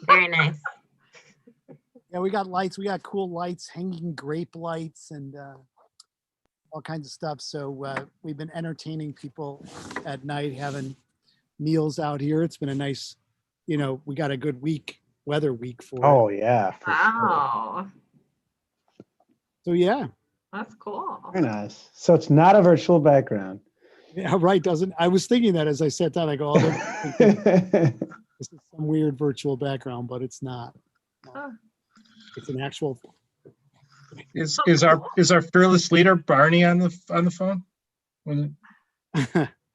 Very nice. Yeah, we got lights. We got cool lights, hanging grape lights, and all kinds of stuff. So we've been entertaining people at night, having meals out here. It's been a nice, we got a good weather week for it. Oh yeah. For sure. Wow, So yeah, that's cool. Very nice. So it's not a virtual background. yeah, right. I was thinking that as I sat down, I go, oh, this is some weird virtual background, but it's not. Huh. It's an actual. Is our fearless leader Barney on the phone?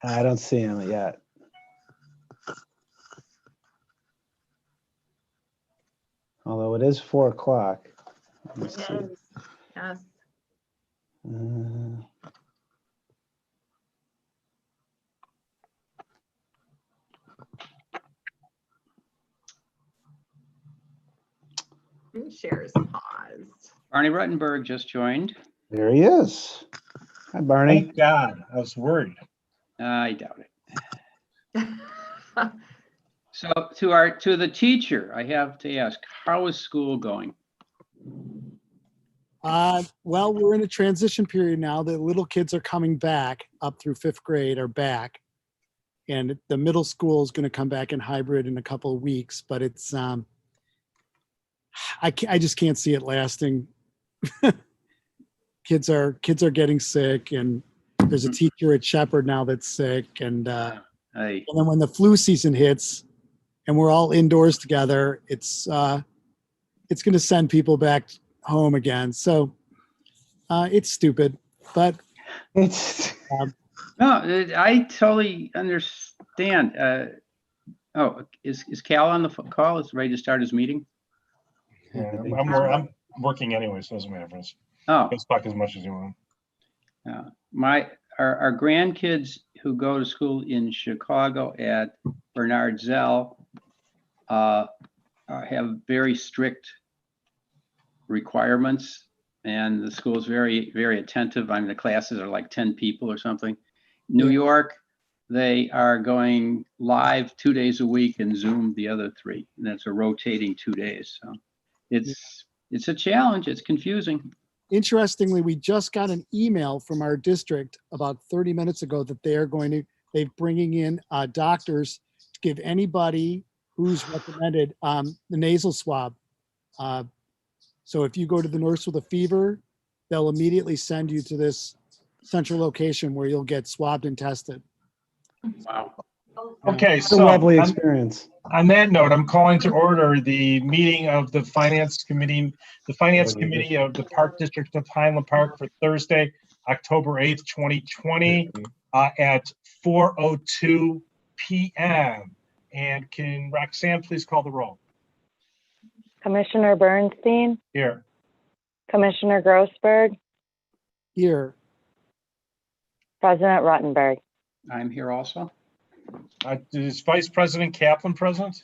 I don't see him yet. Although it is 4 o'clock. Let me see. Yes. Yes. Shares paused. Barney Ruttenberg just joined. There he is. Hi, Barney. Thank God. I was worried. I doubt it. So to the teacher, I have to ask, how is school going? Well, we're in a transition period now. The little kids are coming back up through 5th grade are back. And the middle school is going to come back in hybrid in a couple of weeks, but it's, I just can't see it lasting. Kids are getting sick, and there's a teacher at Shepherd now that's sick. And then when the flu season hits and we're all indoors together, it's going to send people back home again. So it's stupid, but It's No, I totally understand. Is Cal on the call? Is ready to start his meeting? Yeah, I'm working anyway, so it doesn't matter for us. Oh, Let's talk as much as you want. our grandkids who go to school in Chicago at Bernard Zell have very strict requirements, and the school is very, very attentive. I mean, the classes are like 10 people or something. New York, they are going live 2 days a week and Zoom the other 3, and that's a rotating 2 days. So it's a challenge. It's confusing. interestingly, we just got an email from our district about 30 minutes ago that they're bringing in doctors to give anybody who's recommended the nasal swab. So if you go to the nurse with a fever, they'll immediately send you to this central location where you'll get swabbed and tested. Wow. Okay, it's a so lovely experience. on that note, I'm calling to order the meeting of the Finance Committee of the Park District of Highland Park for Thursday, October 8th, 2020 at 4:02 p.m. And can Roxanne please call the roll? Commissioner Bernstein, Here. Commissioner Grossberg, Here, President Ruttenberg. I'm here also. Is Vice President Kaplan present?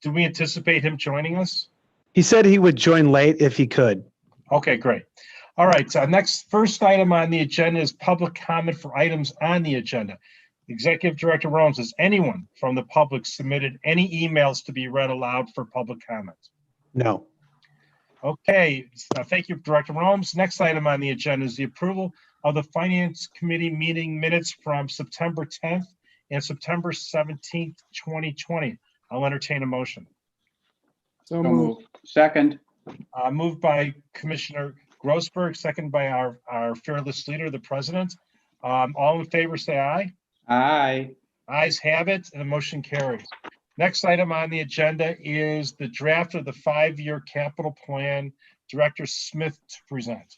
Do we anticipate him joining us? He said he would join late if he could. Okay, great. All right, so first item on the agenda is public comment for items on the agenda. Executive Director Rones, has anyone from the public submitted any emails to be read aloud for public comment? No. Okay, thank you, Director Rones. Next item on the agenda is the approval of the Finance Committee meeting minutes from September 10th and September 17th, 2020. I'll entertain a motion. so moved. Second. Moved by Commissioner Grossberg, second by our fearless leader, the president. All in favor, say aye. Aye. Ayes have it, and the motion carries. Next item on the agenda is the draft of the 5-year capital plan. Director Smith to present.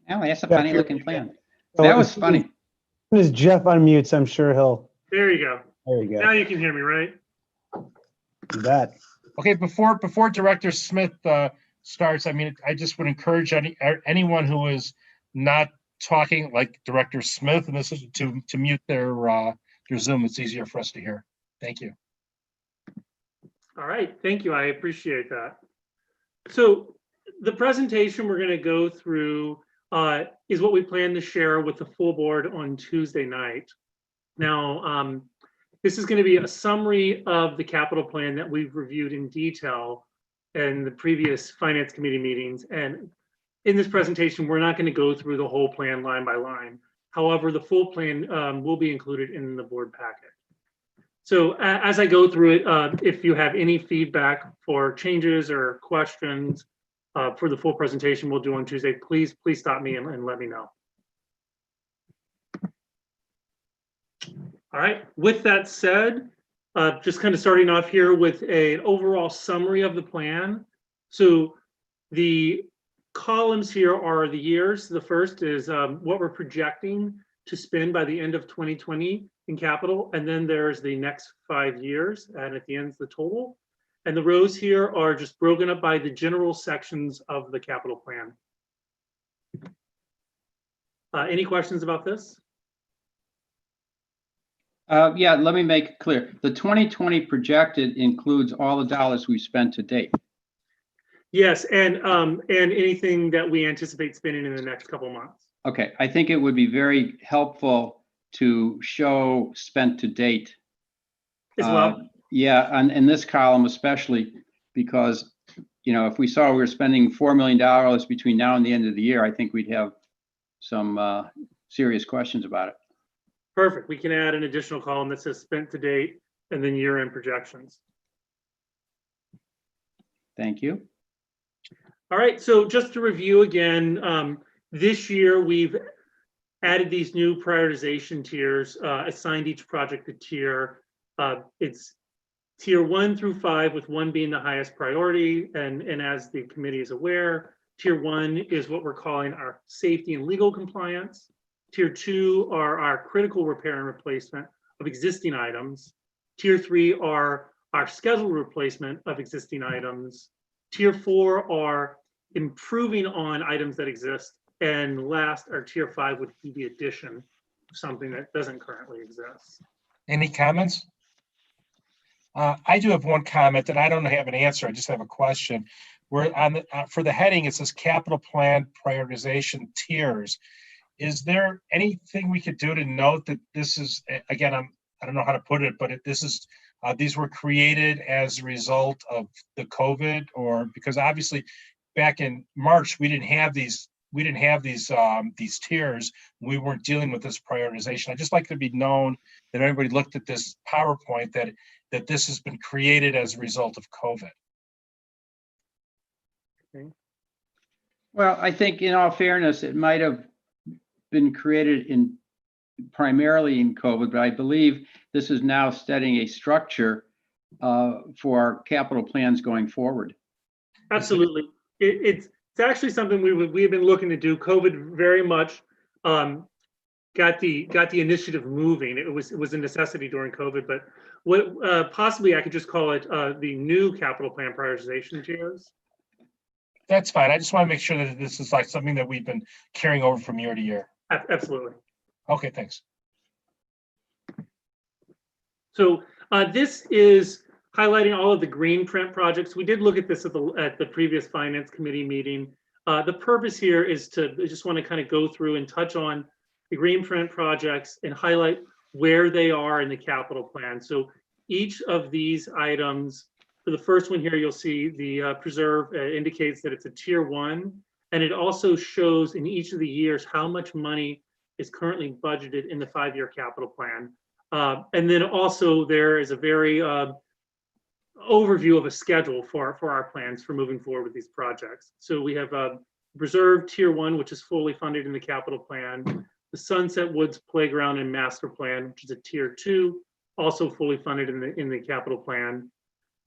Oh, that's a funny looking plan. So That was as funny. soon as Jeff unmutes, I'm sure he'll. There you go. There you Now go. you can hear me, right? Do that. Okay, before Director Smith starts, I mean, I just would encourage anyone who is not talking like Director Smith, and this is to mute their Zoom. It's easier for us to hear. Thank you. All right, thank you. I appreciate that. So the presentation we're going to go through is what we plan to share with the full board on Tuesday night. Now, this is going to be a summary of the capital plan that we've reviewed in detail in the previous finance committee meetings. And in this presentation, we're not going to go through the whole plan line by line. However, the full plan will be included in the board packet. So as I go through it, if you have any feedback for changes or questions for the full presentation we'll do on Tuesday, please stop me and let me know. All right, with that said, just kind of starting off here with an overall summary of the plan. So the columns here are the years. The first is what we're projecting to spend by the end of 2020 in capital. And then there's the next 5 years, and at the end is the total. And the rows here are just broken up by the general sections of the capital plan. Any questions about this? Yeah, let me make it clear. The 2020 projected includes all the dollars we've spent to date. Yes, and anything that we anticipate spending in the next couple months. Okay, I think it would be very helpful to show spent to date. As well. Yeah, and in this column especially, because, you know, if we saw we were spending $4 million between now and the end of the year, I think we'd have some serious questions about it. Perfect. We can add an additional column that says spent to date and then year-end projections. Thank you. All right, so just to review again, this year we've added these new prioritization tiers, assigned each project a tier. It's tier 1 through 5, with 1 being the highest priority. And as the committee is aware, tier 1 is what we're calling our safety and legal compliance. Tier 2 are our critical repair and replacement of existing items. Tier 3 are our scheduled replacement of existing items. Tier 4 are improving on items that exist. And last, our tier 5 would be the addition of something that doesn't currently exist. Any comments? I do have one comment, and I don't have an answer. I just have a question. We're on the, for the heading, it says capital plan prioritization tiers. Is there anything we could do to note that this is, again, I don't know how to put it, but this is, these were created as a result of the COVID, or because obviously back in March, we didn't have these tiers. We weren't dealing with this prioritization. I'd just like to be known that everybody looked at this PowerPoint, that this has been created as a result of COVID. Okay. Well, I think in all fairness, it might have been created primarily in COVID, but I believe this is now setting a structure for capital plans going forward. Absolutely. It's actually something we've been looking to do. COVID very much got the initiative moving. It was a necessity during COVID, but what possibly I could just call it the new capital plan prioritization tiers. That's fine. I just want to make sure that this is like something that we've been carrying over from year to year. Absolutely. Okay, thanks. So this is highlighting all of the green print projects. We did look at this at the previous finance committee meeting. The purpose here is to just want to kind of go through and touch on the green print projects and highlight where they are in the capital plan. So each of these items, for the first one here, you'll see the preserve indicates that it's a tier 1, and it also shows in each of the years how much money is currently budgeted in the 5-year capital plan. And then also there is a very overview of a schedule for our plans for moving forward with these projects. So we have Reserve Tier 1, which is fully funded in the capital plan. The Sunset Woods Playground and Master Plan, which is a Tier 2, also fully funded in the capital plan.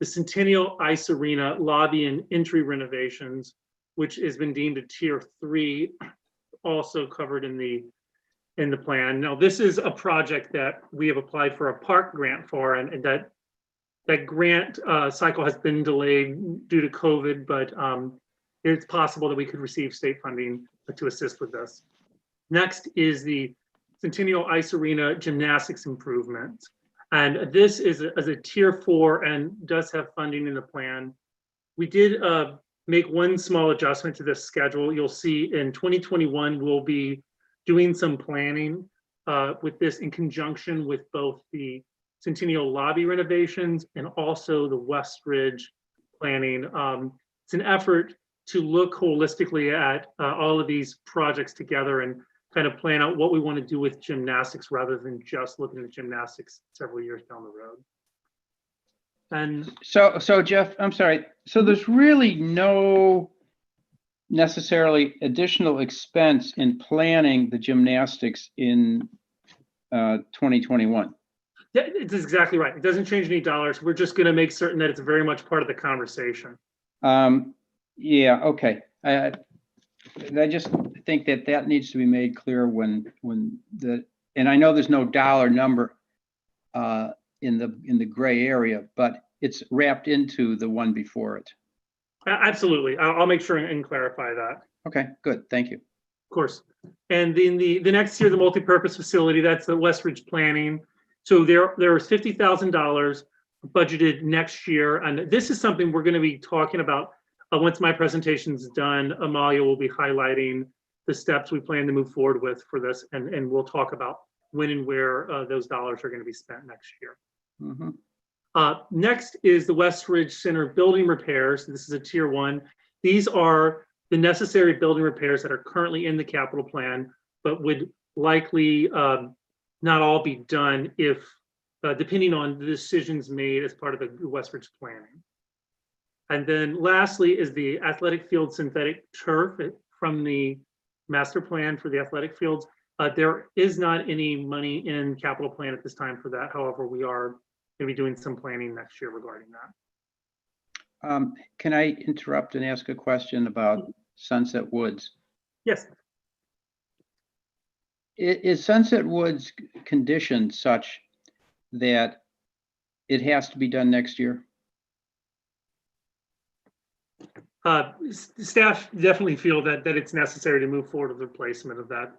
The Centennial Ice Arena lobby and entry renovations, which has been deemed a Tier 3, also covered in the plan. Now, this is a project that we have applied for a park grant for, and that grant cycle has been delayed due to COVID, but it's possible that we could receive state funding to assist with this. Next is the Centennial Ice Arena gymnastics improvement. And this is a tier 4 and does have funding in the plan. We did make one small adjustment to this schedule. You'll see in 2021, we'll be doing some planning with this in conjunction with both the Centennial Lobby renovations and also the West Ridge planning. It's an effort to look holistically at all of these projects together and kind of plan out what we want to do with gymnastics rather than just looking at gymnastics several years down the road. And So Jeff, I'm sorry. So there's really no necessarily additional expense in planning the gymnastics in 2021. it's exactly right. It doesn't change any dollars. We're just going to make certain that it's very much part of the conversation. Yeah, okay. I just think that needs to be made clear when and I know there's no dollar number in the gray area, but it's wrapped into the one before it. Absolutely. I'll make sure and clarify that. Okay, good. Thank you. Of course. And then the next year, the multipurpose facility, that's the West Ridge planning. So there was $50,000 budgeted next year. And this is something we're going to be talking about once my presentation is done. Amalia will be highlighting the steps we plan to move forward with for this. And we'll talk about when and where those dollars are going to be spent next year. Mm-hmm. Next is the West Ridge Center building repairs. This is a tier 1. These are the necessary building repairs that are currently in the capital plan, but would likely not all be done if, depending on the decisions made as part of the West Ridge planning. And then lastly is the athletic field synthetic turf from the master plan for the athletic fields. There is not any money in capital plan at this time for that. However, we are going to be doing some planning next year regarding that. Can I interrupt and ask a question about Sunset Woods? Yes. Is Sunset Woods conditioned such that it has to be done next year? Staff definitely feel that it's necessary to move forward with the replacement of that.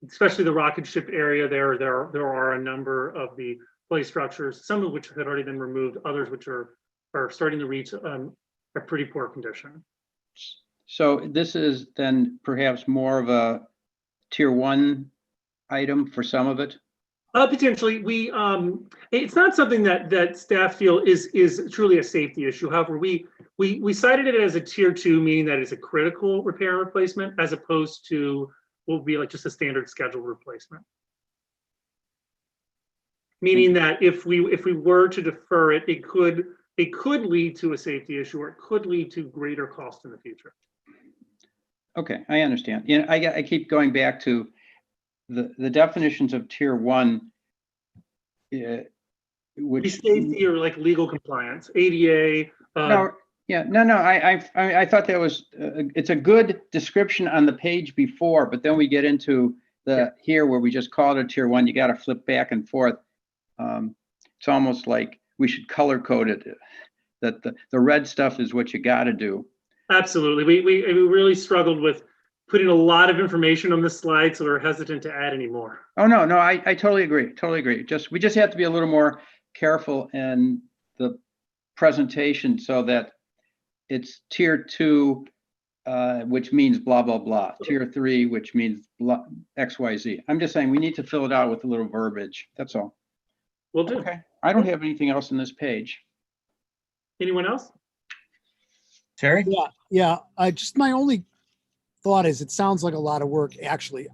Especially the rocket ship area there are a number of the play structures, some of which had already been removed, others which are starting to reach a pretty poor condition. So this is then perhaps more of a tier 1 item for some of it? Potentially, it's not something that staff feel is truly a safety issue. However, we cited it as a tier 2, meaning that it's a critical repair and replacement, as opposed to what would be like just a standard scheduled replacement. Meaning that if we were to defer it, it could lead to a safety issue, or it could lead to greater cost in the future. Okay, I understand. I keep going back to the definitions of tier 1, which safety or like legal compliance, ADA. No. I thought that was it's a good description on the page before, but then we get into here where we just call it a tier 1. You got to flip back and forth. It's almost like we should color code it. That the red stuff is what you got to do. Absolutely. We really struggled with putting a lot of information on this slide, so we're hesitant to add any more. Oh, no, I totally agree. Totally agree. We just have to be a little more careful in the presentation so that it's tier 2, which means blah, blah, blah. Tier 3, which means blah, X, Y, Z. I'm just saying we need to fill it out with a little verbiage. That's all. Will do. Okay. I don't have anything else in this page. Anyone else? Terry? Yeah. Just my only thought is it sounds like a lot of work, actually.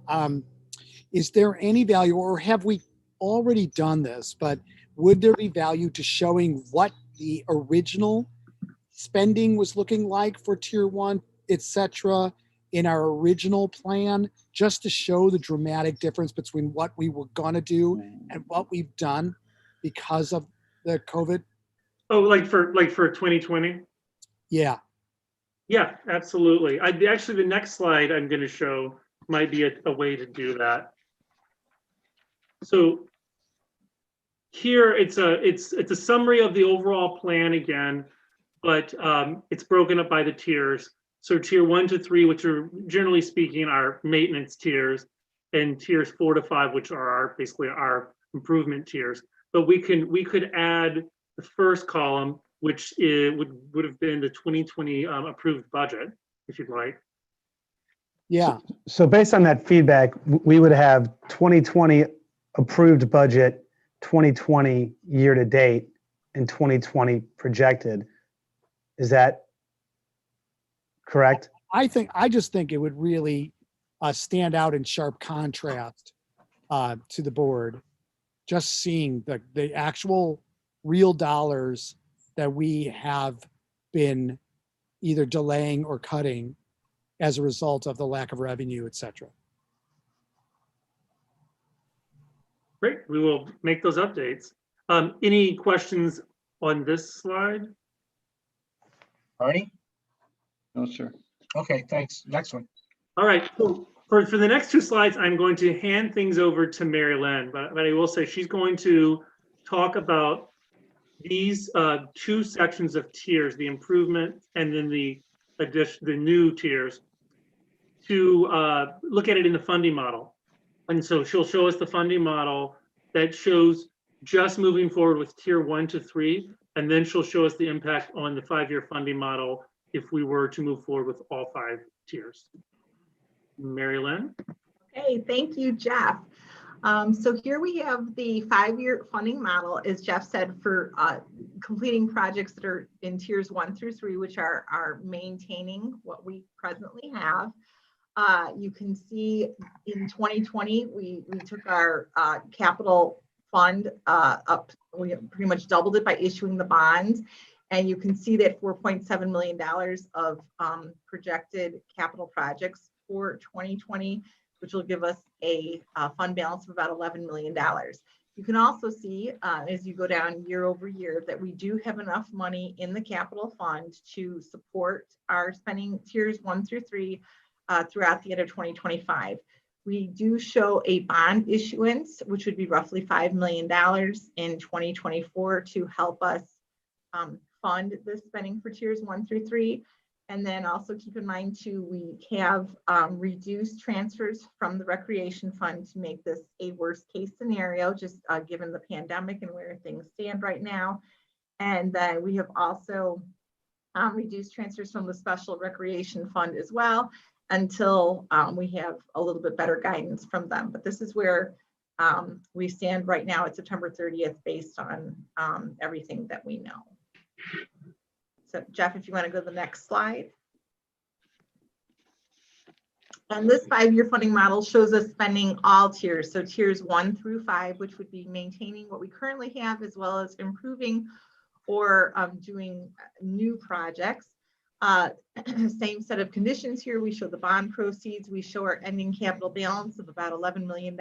Is there any value, or have we already done this, but would there be value to showing what the original spending was looking like for tier 1, etc., in our original plan, just to show the dramatic difference between what we were going to do and what we've done because of the COVID? Oh, like for 2020? Yeah. Yeah, absolutely. Actually, the next slide I'm going to show might be a way to do that. So here it's a summary of the overall plan again, but it's broken up by the tiers. So tier 1 to 3, which are generally speaking our maintenance tiers, and tiers 4 to 5, which are basically our improvement tiers. But we could add the first column, which would have been the 2020 approved budget, if you'd like. Yeah, So based on that feedback, we would have 2020 approved budget, 2020 year to date, and 2020 projected. Is that correct? I just think it would really stand out in sharp contrast to the board. Just seeing the actual real dollars that we have been either delaying or cutting as a result of the lack of revenue, et cetera. Great, we will make those updates. Any questions on this slide? Arnie? No, sir. Okay, thanks. Next one. All right, so for the next two slides, I'm going to hand things over to Mary Lynn, but I will say she's going to talk about these two sections of tiers, the improvement and then the new tiers, to look at it in the funding model. And so she'll show us the funding model that shows just moving forward with tier 1 to 3, and then she'll show us the impact on the 5-year funding model if we were to move forward with all 5 tiers. Mary Lynn? Okay, thank you, Jeff. So here we have the 5-year funding model, as Jeff said, for completing projects that are in tiers 1 through 3, which are maintaining what we presently have. You can see in 2020, we took our capital fund up. We pretty much doubled it by issuing the bonds. And you can see that $4.7 million of projected capital projects for 2020, which will give us a fund balance of about $11 million. You can also see as you go down year over year that we do have enough money in the capital fund to support our spending tiers 1 through 3 throughout the end of 2025. We do show a bond issuance, which would be roughly $5 million in 2024 to help us fund the spending for tiers 1 through 3. And then also keep in mind too, we have reduced transfers from the recreation fund to make this a worst case scenario, just given the pandemic and where things stand right now. And then we have also reduced transfers from the special recreation fund as well, until we have a little bit better guidance from them. But this is where we stand right now at September 30th based on everything that we know. So Jeff, if you want to go to the next slide. And this 5-year funding model shows us spending all tiers. So tiers 1 through 5, which would be maintaining what we currently have, as well as improving or doing new projects. Same set of conditions here. We show the bond proceeds. We show our ending capital balance of about $11 million.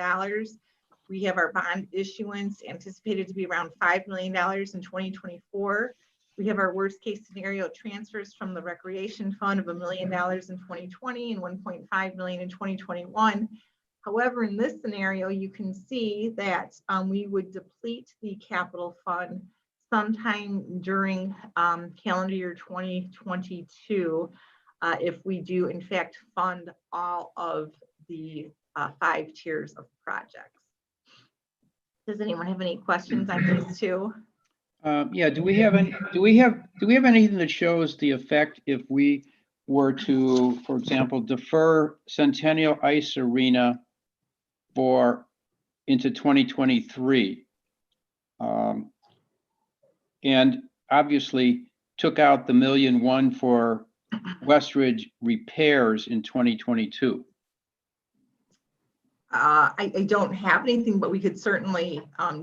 We have our bond issuance anticipated to be around $5 million in 2024. We have our worst case scenario transfers from the recreation fund of $1 million in 2020 and $1.5 million in 2021. However, in this scenario, you can see that we would deplete the capital fund sometime during calendar year 2022 if we do in fact fund all of the 5 tiers of projects. Does anyone have any questions on these two? Yeah, do we have anything that shows the effect if we were to, for example, defer Centennial Ice Arena into 2023? And obviously took out the $1.1 million for Westridge repairs in 2022. I don't have anything, but we could certainly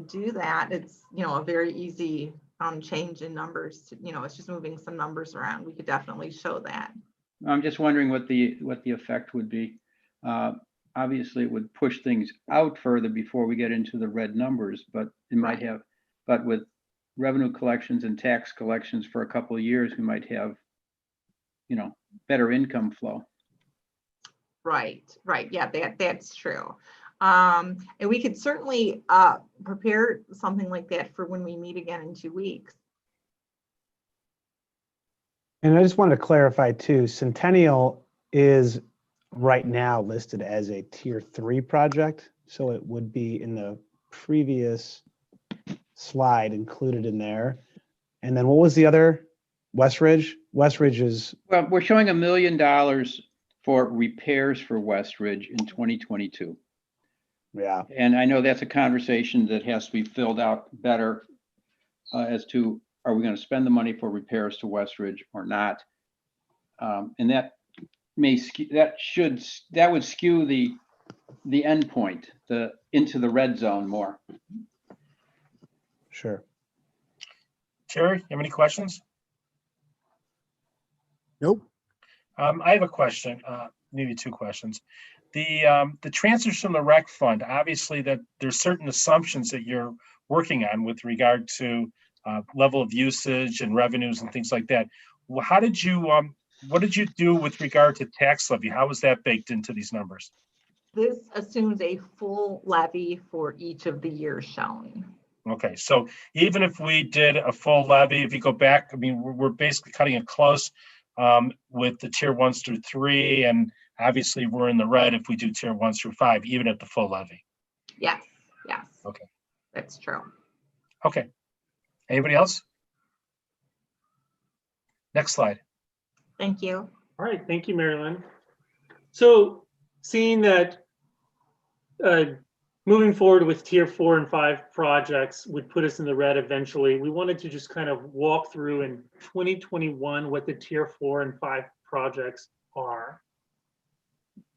do that. It's, a very easy change in numbers. It's just moving some numbers around. We could definitely show that. I'm just wondering what the effect would be. Obviously, it would push things out further before we get into the red numbers, but it might have. But with revenue collections and tax collections for a couple of years, we might have, better income flow. Right. Yeah, that's true. And we could certainly prepare something like that for when we meet again in 2 weeks. And I just wanted to clarify too, Centennial is right now listed as a tier 3 project. So it would be in the previous slide included in there. And then what was the other? Westridge? Westridge is. Well, we're showing $1 million for repairs for West Ridge in 2022. Yeah. And I know that's a conversation that has to be filled out better as to, are we going to spend the money for repairs to West Ridge or not? And that may that would skew the end point, into the red zone more. Sure. Terry, you have any questions? Nope. I have a question, maybe two questions. The transfers from the rec fund, obviously that there's certain assumptions that you're working on with regard to level of usage and revenues and things like that. How did you, what did you do with regard to tax levy? How was that baked into these numbers? This assumes a full levy for each of the years shown. Okay, so even if we did a full levy, if you go back, I mean, we're basically cutting it close with the tier 1s through 3, and obviously we're in the red if we do tier 1s through 5, even at the full levy. Yes, yes. Okay. That's true. Okay. Anybody else? Next slide. Thank you. All right, thank you, Marilyn. So seeing that moving forward with tier 4 and 5 projects would put us in the red eventually, we wanted to just kind of walk through in 2021 what the tier 4 and 5 projects are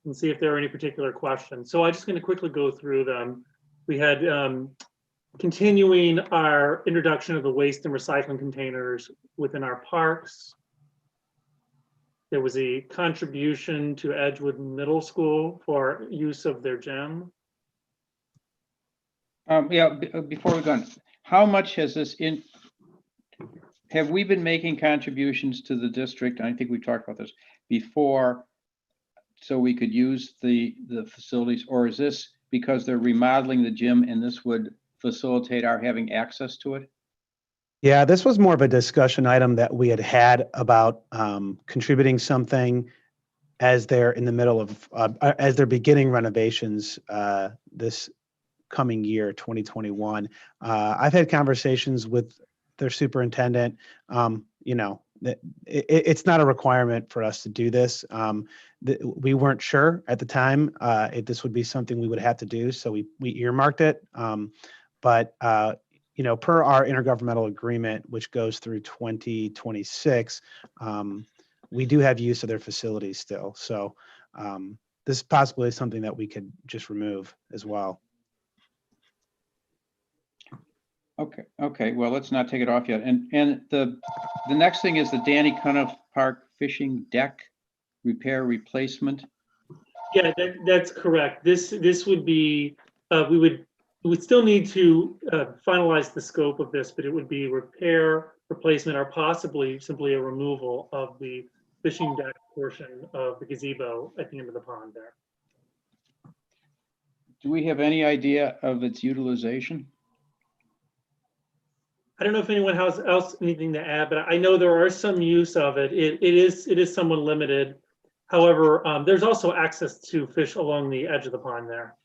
and see if there are any particular questions. So I'm just going to quickly go through them. We had continuing our introduction of the waste and recycling containers within our parks. There was a contribution to Edgewood Middle School for use of their gym. Before we go on, how much has this have we been making contributions to the district? I think we talked about this before, so we could use the facilities, or is this because they're remodeling the gym and this would facilitate our having access to it? Yeah, this was more of a discussion item that we had about contributing something as they're in the middle of, as they're beginning renovations this coming year, 2021. I've had conversations with their superintendent. You know, it's not a requirement for us to do this. We weren't sure at the time if this would be something we would have to do, so we earmarked it. But you know, per our intergovernmental agreement, which goes through 2026, we do have use of their facilities still. So this is possibly something that we could just remove as well. Okay. Well, let's not take it off yet. And the next thing is the Danny Cuniff Park fishing deck repair replacement. Yeah, that's correct. This would be we would still need to finalize the scope of this, but it would be repair, replacement, or possibly simply a removal of the fishing deck portion of the gazebo at the end of the pond there. Do we have any idea of its utilization? I don't know if anyone has anything to add, but I know there are some use of it. It is somewhat limited. However, there's also access to fish along the edge of the pond there.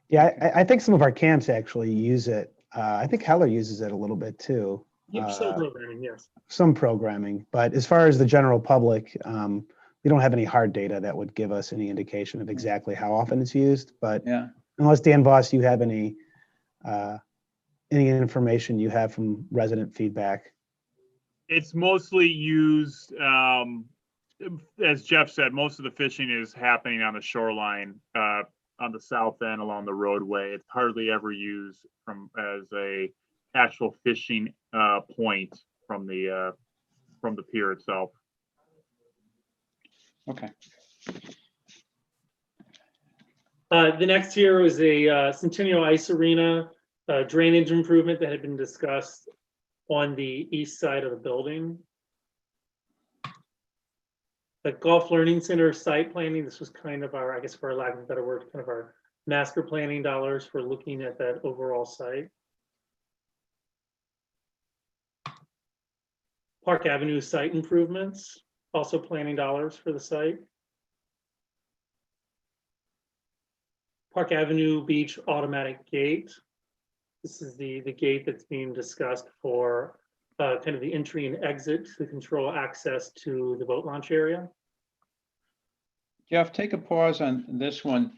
Yeah, I think some of our camps actually use it. I think Heller uses it a little bit too. Yep, some programming, yes. Some programming, but as far as the general public, we don't have any hard data that would give us any indication of exactly how often it's used. But Yeah. Unless Dan Voss, you have any information you have from resident feedback. It's mostly used, as Jeff said, most of the fishing is happening on the shoreline, on the south end along the roadway. It's hardly ever used as a actual fishing point from the pier itself. Okay. The next here was a Centennial Ice Arena drainage improvement that had been discussed on the east side of the building. The Golf Learning Center site planning, this was kind of our, I guess for lack of a better word, kind of our master planning dollars for looking at that overall site. Park Avenue site improvements, also planning dollars for the site. Park Avenue Beach automatic gate. This is the gate that's being discussed for kind of the entry and exit to control access to the boat launch area. Jeff, take a pause on this one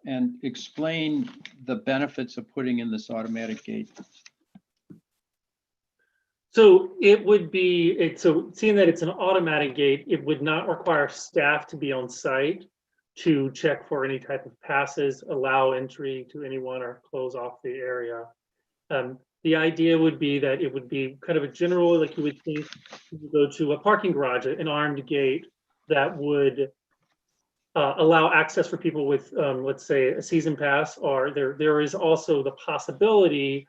and explain the benefits of putting in this automatic gate. So it would be, so seeing that it's an automatic gate, it would not require staff to be on site to check for any type of passes, allow entry to anyone, or close off the area. The idea would be that it would be kind of a general, like you would think, you go to a parking garage, an armed gate that would allow access for people with, let's say, a season pass, or there is also the possibility,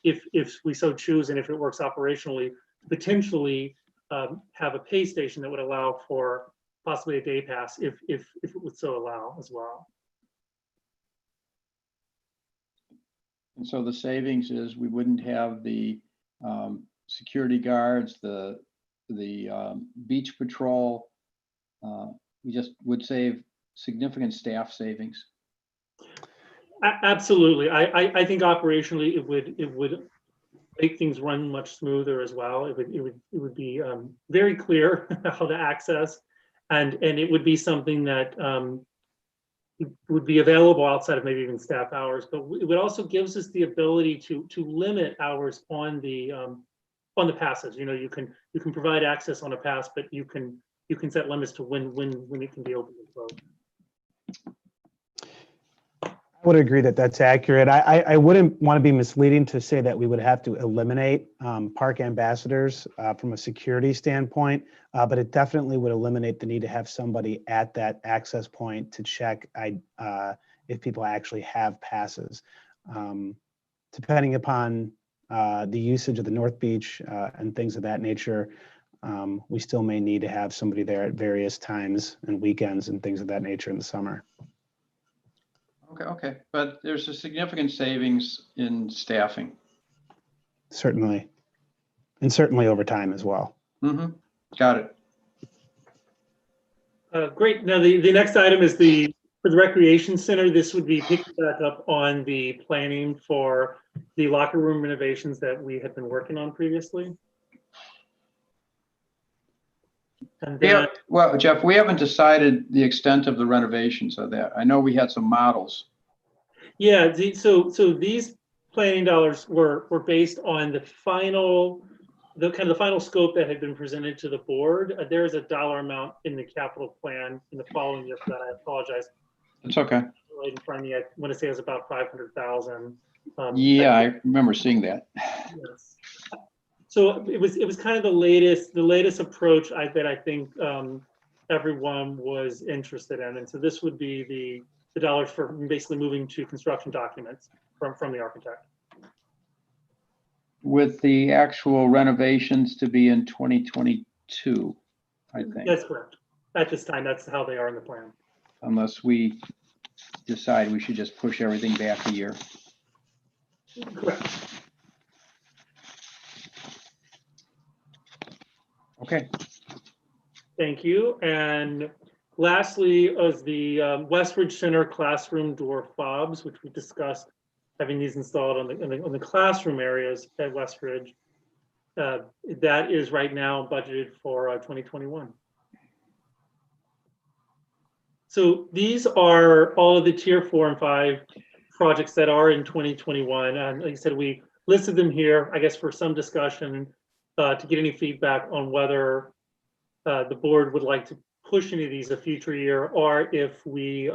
if we so choose and if it works operationally, potentially have a pay station that would allow for possibly a day pass if it would so allow as well. And so the savings is we wouldn't have the security guards, the beach patrol. We just would save significant staff savings. Absolutely. I think operationally it would make things run much smoother as well. It would be very clear how to access, and it would be something that would be available outside of maybe even staff hours. But it would also gives us the ability to limit hours on the passes. You know, you can provide access on a pass, but you can set limits to when it can be open and closed. I would agree that that's accurate. I wouldn't want to be misleading to say that we would have to eliminate park ambassadors from a security standpoint, but it definitely would eliminate the need to have somebody at that access point to check if people actually have passes. Depending upon the usage of the North Beach and things of that nature, we still may need to have somebody there at various times and weekends and things of that nature in the summer. Okay, but there's a significant savings in staffing. Certainly, and certainly over time as well. Mm-hmm. Got it. Great. Now the next item is for the recreation center. This would be picking back up on the planning for the locker room renovations that we had been working on previously. And then, Yeah, well, Jeff, we haven't decided the extent of the renovations of that. I know we had some models. yeah, so these planning dollars were based on the final scope that had been presented to the board. There is a dollar amount in the capital plan in the following year for that. I apologize. It's okay. Right in front of me, I want to say it was about 500,000. Yeah, I remember seeing that. Yes. So it was kind of the latest approach that I think everyone was interested in, and so this would be the dollars for basically moving to construction documents from the architect. With the actual renovations to be in 2022, I think. That's correct. At this time, that's how they are in the plan. Unless we decide we should just push everything back a year. Correct. Okay. Thank you. And lastly, is the Westridge Center classroom door fobs, which we discussed having these installed on the classroom areas at Westridge. That is right now budgeted for 2021. So these are all of the tier 4 and 5 projects that are in 2021. And like I said, we listed them here, I guess, for some discussion to get any feedback on whether the board would like to push any of these a future year, or if we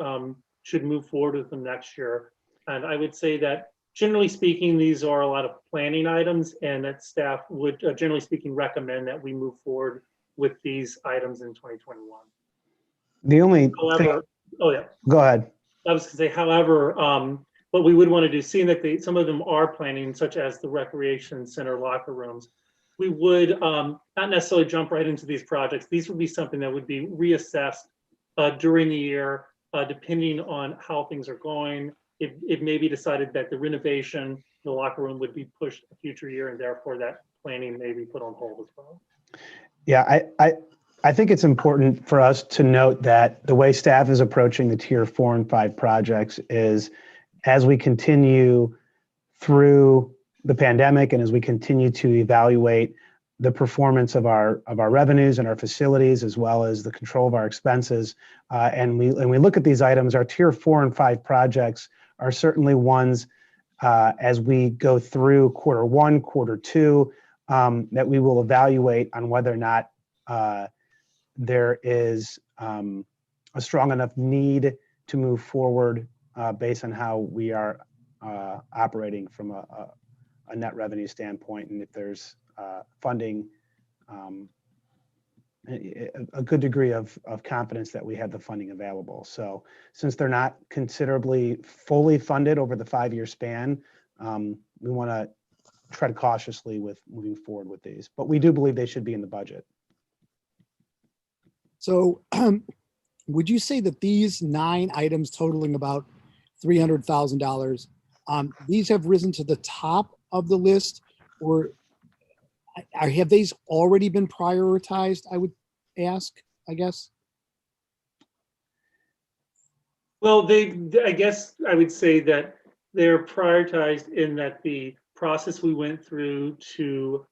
should move forward with them next year. And I would say that generally speaking, these are a lot of planning items, and that staff would generally speaking recommend that we move forward with these items in 2021. The only However, oh yeah. Go ahead. I was going to say, however, what we would want to do, seeing that some of them are planning, such as the recreation center locker rooms, we would not necessarily jump right into these projects. These would be something that would be reassessed during the year, depending on how things are going. It may be decided that the renovation, the locker room would be pushed a future year, and therefore that planning may be put on hold as well. Yeah, I think it's important for us to note that the way staff is approaching the tier 4 and 5 projects is, as we continue through the pandemic and as we continue to evaluate the performance of our revenues and our facilities, as well as the control of our expenses. And we look at these items. Our tier 4 and 5 projects are certainly ones as we go through quarter 1, quarter 2, that we will evaluate on whether or not there is a strong enough need to move forward based on how we are operating from a net revenue standpoint, and if there's funding, a good degree of confidence that we have the funding available. So since they're not considerably fully funded over the 5-year span, we want to tread cautiously with moving forward with these, but we do believe they should be in the budget. So would you say that these 9 items totaling about $300,000, these have risen to the top of the list, or have these already been prioritized? I would ask, I guess. Well, I guess I would say that they're prioritized in that the process we went through to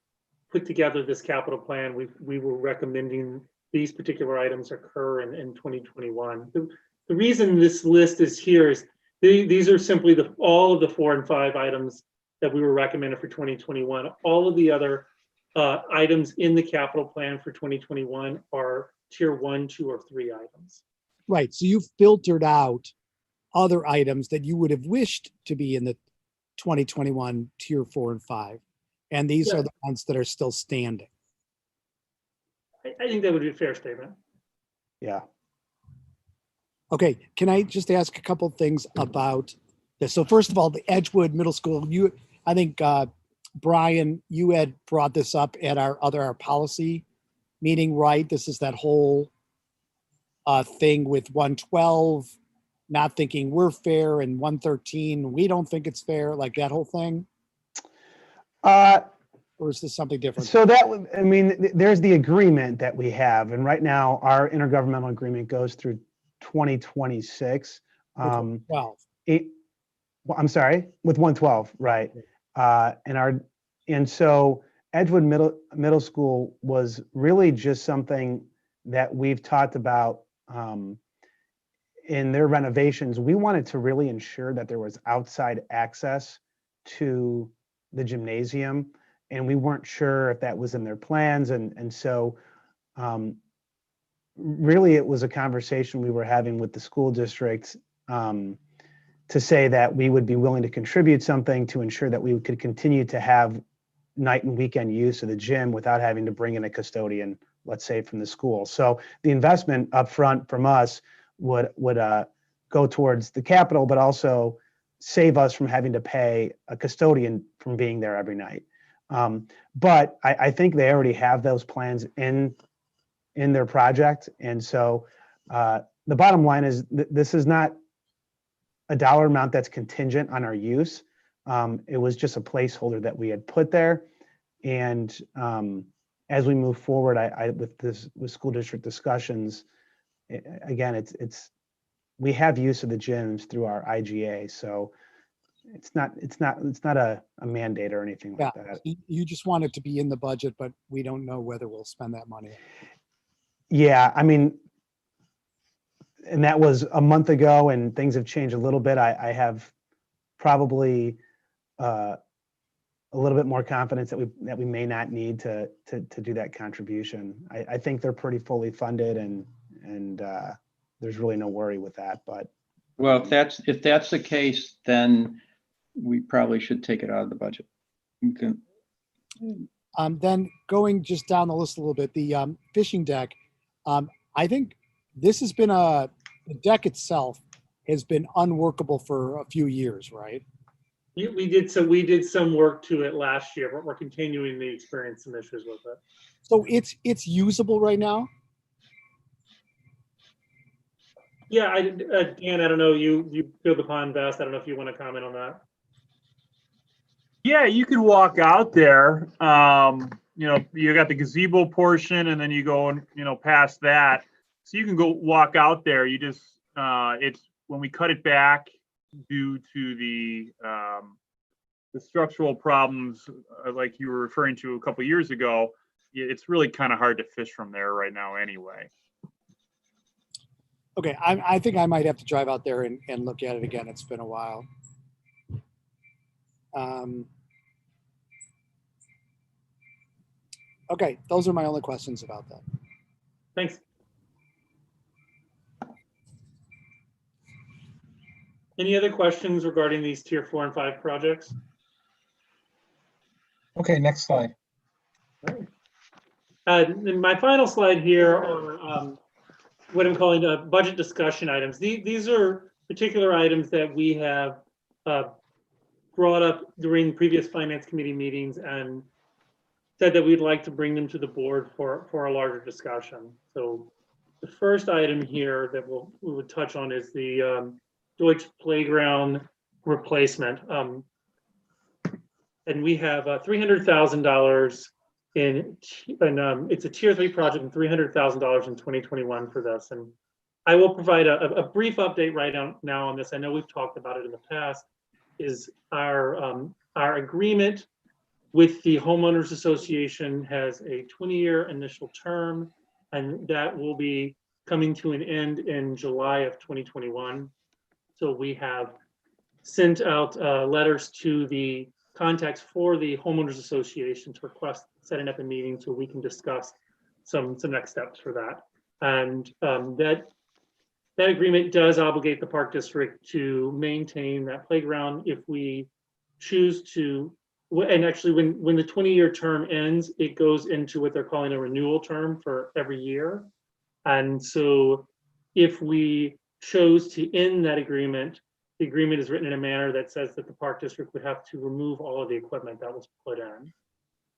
put together this capital plan, we were recommending these particular items occur in 2021. The reason this list is here is these are simply all of the 4 and 5 items that we were recommended for 2021. All of the other items in the capital plan for 2021 are tier 1, 2, or 3 items. Right. So you filtered out other items that you would have wished to be in the 2021 tier 4 and 5. And these are the ones that are still standing. I think that would be a fair statement. Yeah. Okay. Can I just ask a couple things about this? So first of all, the Edgewood Middle School, I think, Brian, you had brought this up at our policy meeting, right? This is that whole thing with 112, not thinking we're fair, and 113, we don't think it's fair, like that whole thing? Or is this something different? So I mean, there's the agreement that we have, and right now our intergovernmental agreement goes through 2026. 12. Well, I'm sorry, with 112, right? And so Edgewood Middle School was really just something that we've talked about in their renovations. We wanted to really ensure that there was outside access to the gymnasium, and we weren't sure if that was in their plans. And so really it was a conversation we were having with the school district to say that we would be willing to contribute something to ensure that we could continue to have night and weekend use of the gym without having to bring in a custodian, let's say, from the school. So the investment up front from us would go towards the capital, but also save us from having to pay a custodian from being there every night. But I think they already have those plans in their project. And so the bottom line is this is not a dollar amount that's contingent on our use. It was just a placeholder that we had put there. And as we move forward, with school district discussions, again, we have use of the gyms through our IGA. So it's not a mandate or anything like that. You just want it to be in the budget, but we don't know whether we'll spend that money. Yeah, I mean, and that was a month ago, and things have changed a little bit. I have probably a little bit more confidence that we may not need to do that contribution. I think they're pretty fully funded, and there's really no worry with that. But well, if that's the case, then we probably should take it out of the budget. Okay. Then going just down the list a little bit, the fishing deck. I think this has been the deck itself has been unworkable for a few years, right? We did some work to it last year, but we're continuing to experience some issues with it. So it's usable right now? Yeah, Dan, I don't know, you feel the pond best. I don't know if you want to comment on that. Yeah, you can walk out there. You got the gazebo portion, and then you go and past that. So you can go walk out there. You just it's when we cut it back due to the structural problems like you were referring to a couple years ago. it's really kind of hard to fish from there right now anyway. Okay, I think I might have to drive out there and look at it again. It's been a while. Okay, those are my only questions about that. Thanks. Any other questions regarding these tier 4 and 5 projects? Okay, next slide. And my final slide here are what I'm calling budget discussion items. These are particular items that we have brought up during previous finance committee meetings and said that we'd like to bring them to the board for a larger discussion. So the first item here that we would touch on is the Deutsch playground replacement. And we have $300,000 it's a tier 3 project and $300,000 in 2021 for this. And I will provide a brief update right now on this. I know we've talked about it in the past. Is our agreement with the homeowners association has a 20-year initial term, and that will be coming to an end in July of 2021. So we have sent out letters to the contacts for the homeowners association to request setting up a meeting so we can discuss some next steps for that. And that agreement does obligate the park district to maintain that playground if we choose to. And actually, when the 20-year term ends, it goes into what they're calling a renewal term for every year. And so if we chose to end that agreement, the agreement is written in a manner that says that the park district would have to remove all of the equipment that was put in.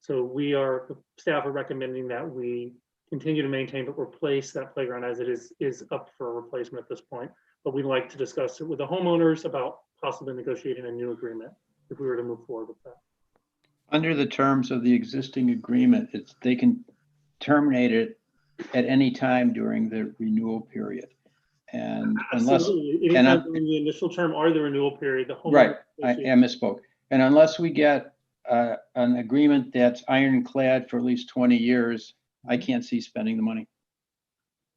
So the staff are recommending that we continue to maintain but replace that playground as it is up for replacement at this point. But we'd like to discuss it with the homeowners about possibly negotiating a new agreement if we were to move forward with that. Under the terms of the existing agreement, they can terminate it at any time during the renewal period. And absolutely, anytime during the initial term or the renewal period, the homeowner. Right, I misspoke. And unless we get an agreement that's ironclad for at least 20 years, I can't see spending the money.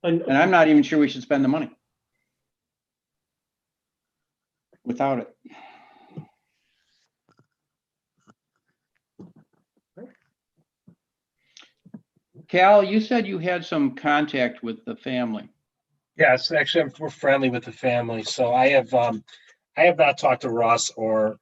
And I'm not even sure we should spend the money without it. Cal, you said you had some contact with the family. Yes, actually, we're friendly with the family. So I have not talked to Russ or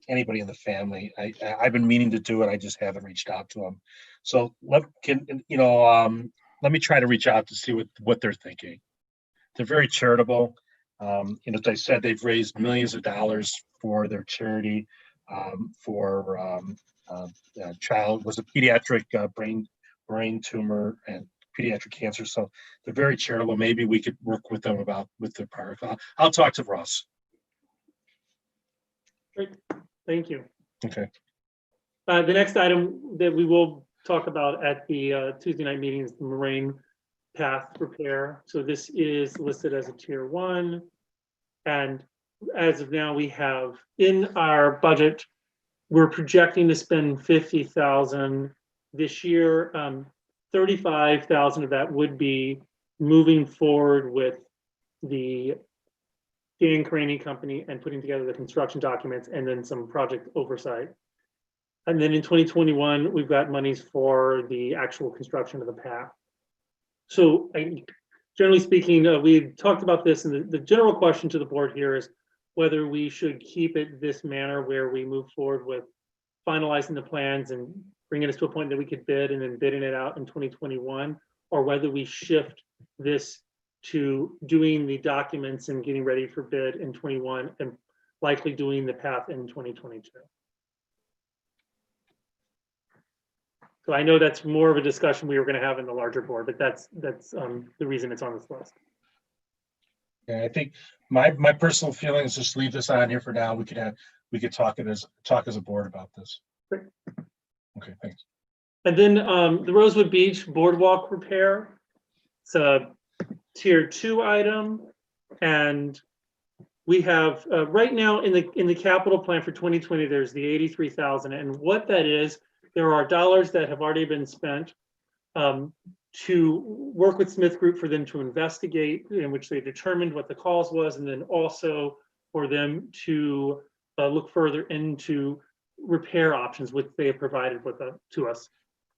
anybody in the family. I've been meaning to do it. I just haven't reached out to them. So let me try to reach out to see what they're thinking. They're very charitable. As I said, they've raised millions of dollars for their charity for a child was a pediatric brain tumor and pediatric cancer. So they're very charitable. Maybe we could work with them with the park. I'll talk to Russ. Great, thank you. Okay. The next item that we will talk about at the Tuesday night meeting is the moraine path repair. So this is listed as a tier 1. And as of now, we have in our budget, we're projecting to spend $50,000 this year. 35,000 of that would be moving forward with the Dan Craney Company and putting together the construction documents and then some project oversight. And then in 2021, we've got monies for the actual construction of the path. So generally speaking, we talked about this, and the general question to the board here is whether we should keep it this manner where we move forward with finalizing the plans and bringing us to a point that we could bid and then bidding it out in 2021, or whether we shift this to doing the documents and getting ready for bid in 21 and likely doing the path in 2022. So I know that's more of a discussion we were going to have in the larger board, but that's the reason it's on this list. Yeah, I think my personal feeling is just leave this on here for now. We could talk as a board about this. Great. Okay, thanks. And then the Rosewood Beach boardwalk repair. It's a tier 2 item, and we have right now in the capital plan for 2020, there's the 83,000, and what that is, there are dollars that have already been spent to work with Smith Group for them to investigate, in which they determined what the cause was, and then also for them to look further into repair options, which they have provided to us.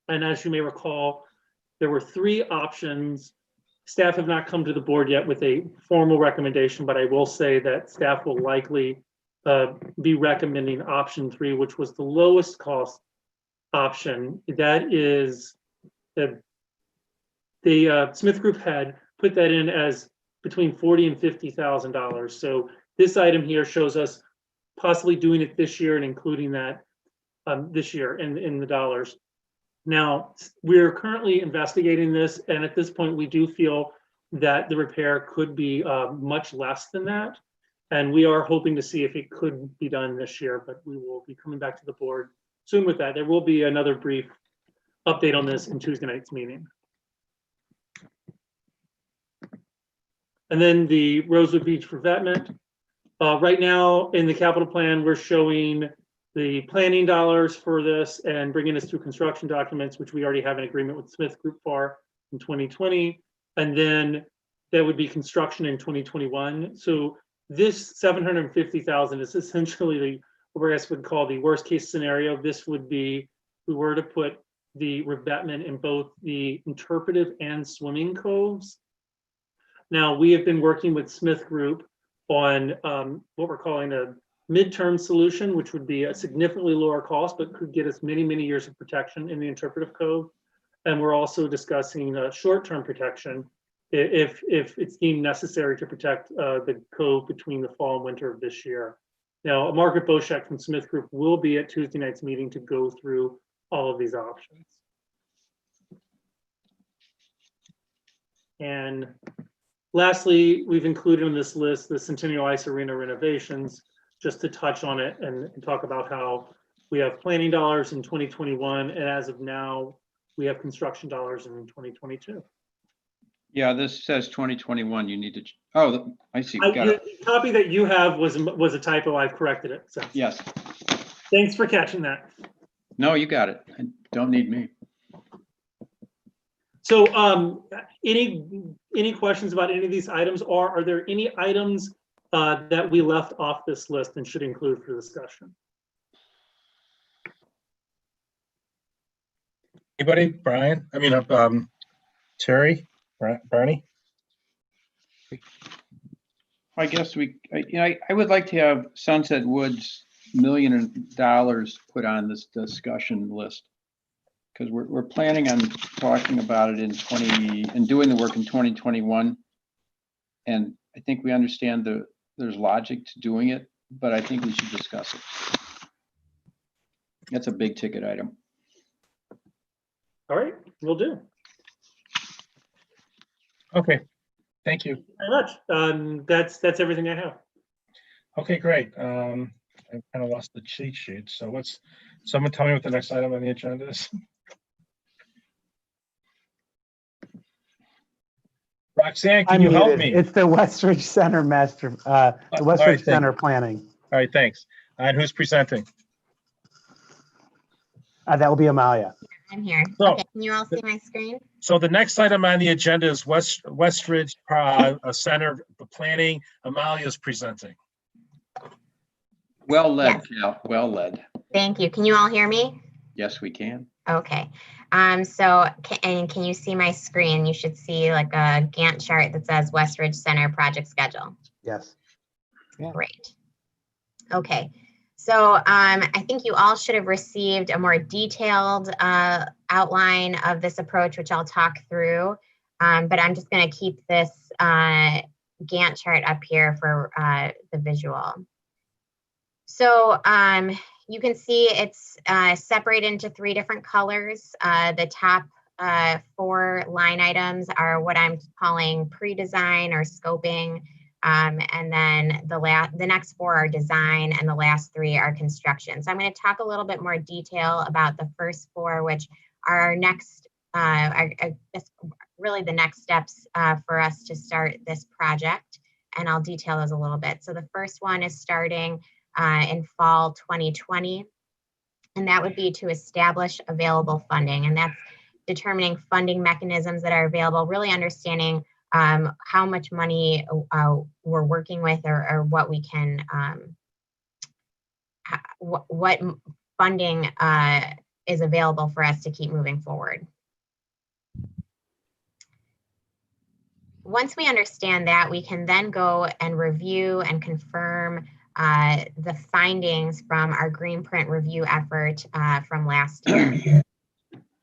And as you may recall, there were 3 options. Staff have not come to the board yet with a formal recommendation, but I will say that staff will likely be recommending option 3, which was the lowest cost option. That is the Smith Group had put that in as between $40,000 and $50,000. So this item here shows us possibly doing it this year and including that this year in the dollars. Now, we're currently investigating this, and at this point, we do feel that the repair could be much less than that. And we are hoping to see if it could be done this year, but we will be coming back to the board soon with that. There will be another brief update on this in Tuesday night's meeting. And then the Rosewood Beach revetment. Right now in the capital plan, we're showing the planning dollars for this and bringing us through construction documents, which we already have an agreement with Smith Group for in 2020. And then there would be construction in 2021. So this 750,000 is essentially what I guess would call the worst case scenario. This would be, if we were to put the revetment in both the interpretive and swimming coves. Now, we have been working with Smith Group on what we're calling a midterm solution, which would be a significantly lower cost, but could get us many, many years of protection in the interpretive cove. And we're also discussing short-term protection if it's deemed necessary to protect the cove between the fall and winter of this year. Now, Margaret Boschek from Smith Group will be at Tuesday night's meeting to go through all of these options. And lastly, we've included on this list the Centennial Ice Arena renovations, just to touch on it and talk about how we have planning dollars in 2021, and as of now, we have construction dollars in 2022. Yeah, this says 2021. You need to. Oh, I see. Got The it. copy that you have was a typo. I've corrected it. So Yes. thanks for catching that. No, you got it. Don't need me. So any questions about any of these items, or are there any items that we left off this list and should include for discussion? Anybody? Brian? I mean, Terry? Barney? I guess I would like to have Sunset Woods $1 million put on this discussion list, because we're planning on talking about it and doing the work in 2021. And I think we understand there's logic to doing it, but I think we should discuss it. That's a big ticket item. All right, we'll do. Okay, thank you. Very much. That's everything I have. Okay, great. I kind of lost the cheat sheet. So someone tell me what the next item on the agenda is? Roxanne, can you help me? It's the Westridge Center the Westridge Center planning. All right, thanks. And who's presenting? That will be Amalia. I'm here. So, okay, can you all see my screen? So the next item on the agenda is Westridge Center, the planning. Amalia's presenting. Well led, Yes. Cal. Well led. Thank you. Can you all hear me? Yes, we can. Okay. Can you see my screen? You should see like a Gantt chart that says Westridge Center project schedule. Yes. Yeah. Great. Okay. So I think you all should have received a more detailed outline of this approach, which I'll talk through. But I'm just going to keep this Gantt chart up here for the visual. So you can see it's separated into 3 different colors. The top 4 line items are what I'm calling pre-design or scoping. And then the next 4 are design, and the last 3 are construction. So I'm going to talk a little bit more detail about the first 4, which are our next, really the next steps for us to start this project. And I'll detail those a little bit. So the first one is starting in fall 2020, and that would be to establish available funding. And that's determining funding mechanisms that are available, really understanding how much money we're working with, or what we can, what funding is available for us to keep moving forward. Once we understand that, we can then go and review and confirm the findings from our green print review effort from last year.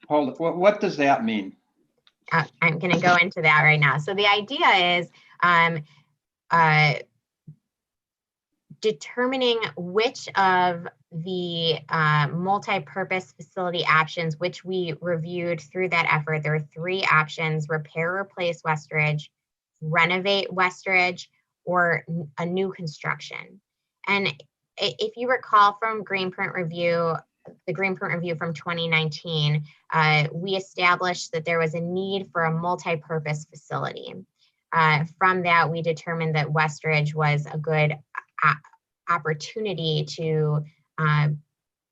Hold it. What does that mean? I'm going to go into that right now. So the idea is determining which of the multi-purpose facility options, which we reviewed through that effort. There are 3 options: repair, replace Westridge, renovate Westridge, or a new construction. And if you recall from Green Print Review, the Green Print Review from 2019, we established that there was a need for a multi-purpose facility. From that, we determined that Westridge was a good opportunity to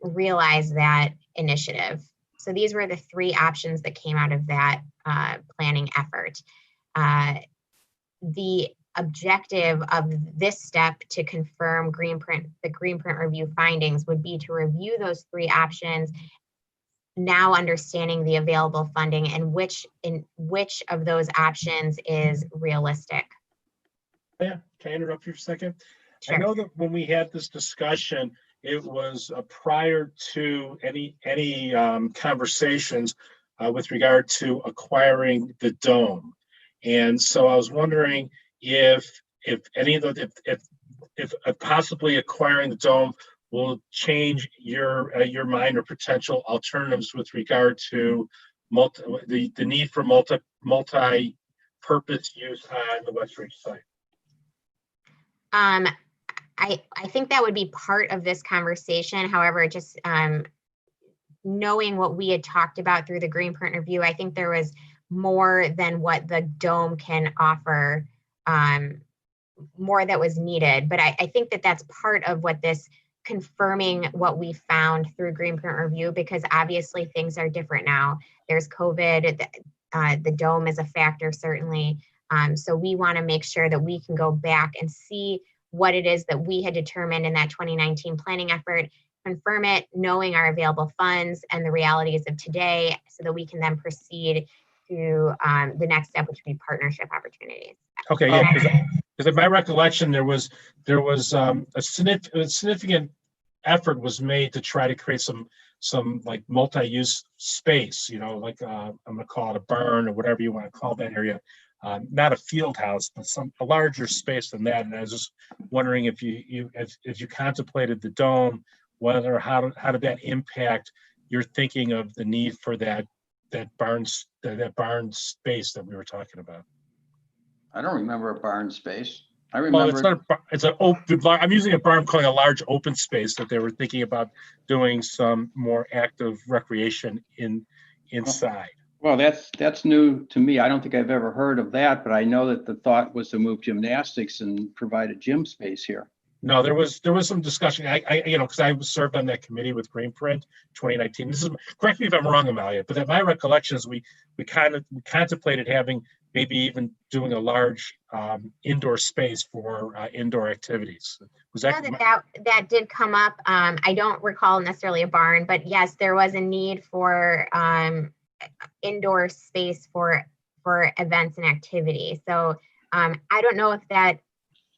realize that initiative. So these were the 3 options that came out of that planning effort. The objective of this step to confirm the Green Print Review findings would be to review those 3 options, now understanding the available funding and which of those options is realistic. Yeah, can I interrupt you for a second? Sure. I know that when we had this discussion, it was prior to any conversations with regard to acquiring the dome. And so I was wondering if any of the, if possibly acquiring the dome will change your mind or potential alternatives with regard to the need for multi-purpose use on the Westridge site. I think that would be part of this conversation. However, just knowing what we had talked about through the Green Print Review, I think there was more than what the dome can offer, more that was needed. But I think that that's part of what this confirming what we found through Green Print Review, because obviously things are different now. There's COVID, the dome is a factor, certainly. So we want to make sure that we can go back and see what it is that we had determined in that 2019 planning effort, confirm it, knowing our available funds and the realities of today, so that we can then proceed to the next step, which would be partnership opportunities. Okay, yeah, because in my recollection, there was a significant effort was made to try to create some like multi-use space, you know, like I'm gonna call it a barn or whatever you want to call that area. Not a field house, but a larger space than that. And I was just wondering if you contemplated the dome, how did that impact your thinking of the need for that barn space that we were talking about? I don't remember a barn space. I remember. Well, it's an open. I'm using a barn, calling a large open space that they were thinking about doing some more active recreation inside. Well, that's new to me. I don't think I've ever heard of that, but I know that the thought was to move gymnastics and provide a gym space here. No, there was some discussion. I because I served on that committee with Green Print 2019. This is, correct me if I'm wrong, Amalia, but my recollection is we contemplated having, maybe even doing a large indoor space for indoor activities. Was that? That did come up. I don't recall necessarily a barn, but yes, there was a need for indoor space for events and activities. So I don't know if that,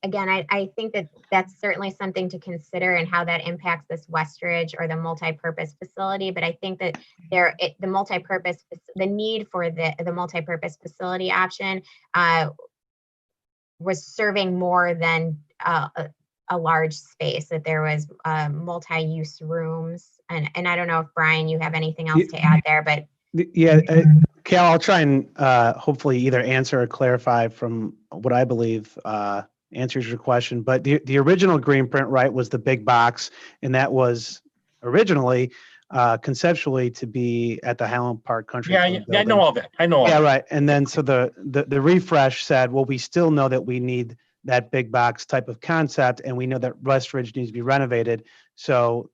again, I think that that's certainly something to consider and how that impacts this Westridge or the multi-purpose facility. But I think that the need for the multi-purpose facility option was serving more than a large space, that there was multi-use rooms. And I don't know if, Brian, you have anything else to add there, but. Yeah, Cal, I'll try and hopefully either answer or clarify from what I believe answers your question. But the original Green Print, right, was the big box, and that was originally conceptually to be at the Highland Park Country Club Yeah, I know all that. I know all that. Right. And then so the refresh said, well, we still know that we need that big box type of concept, and we know that Westridge needs to be renovated. So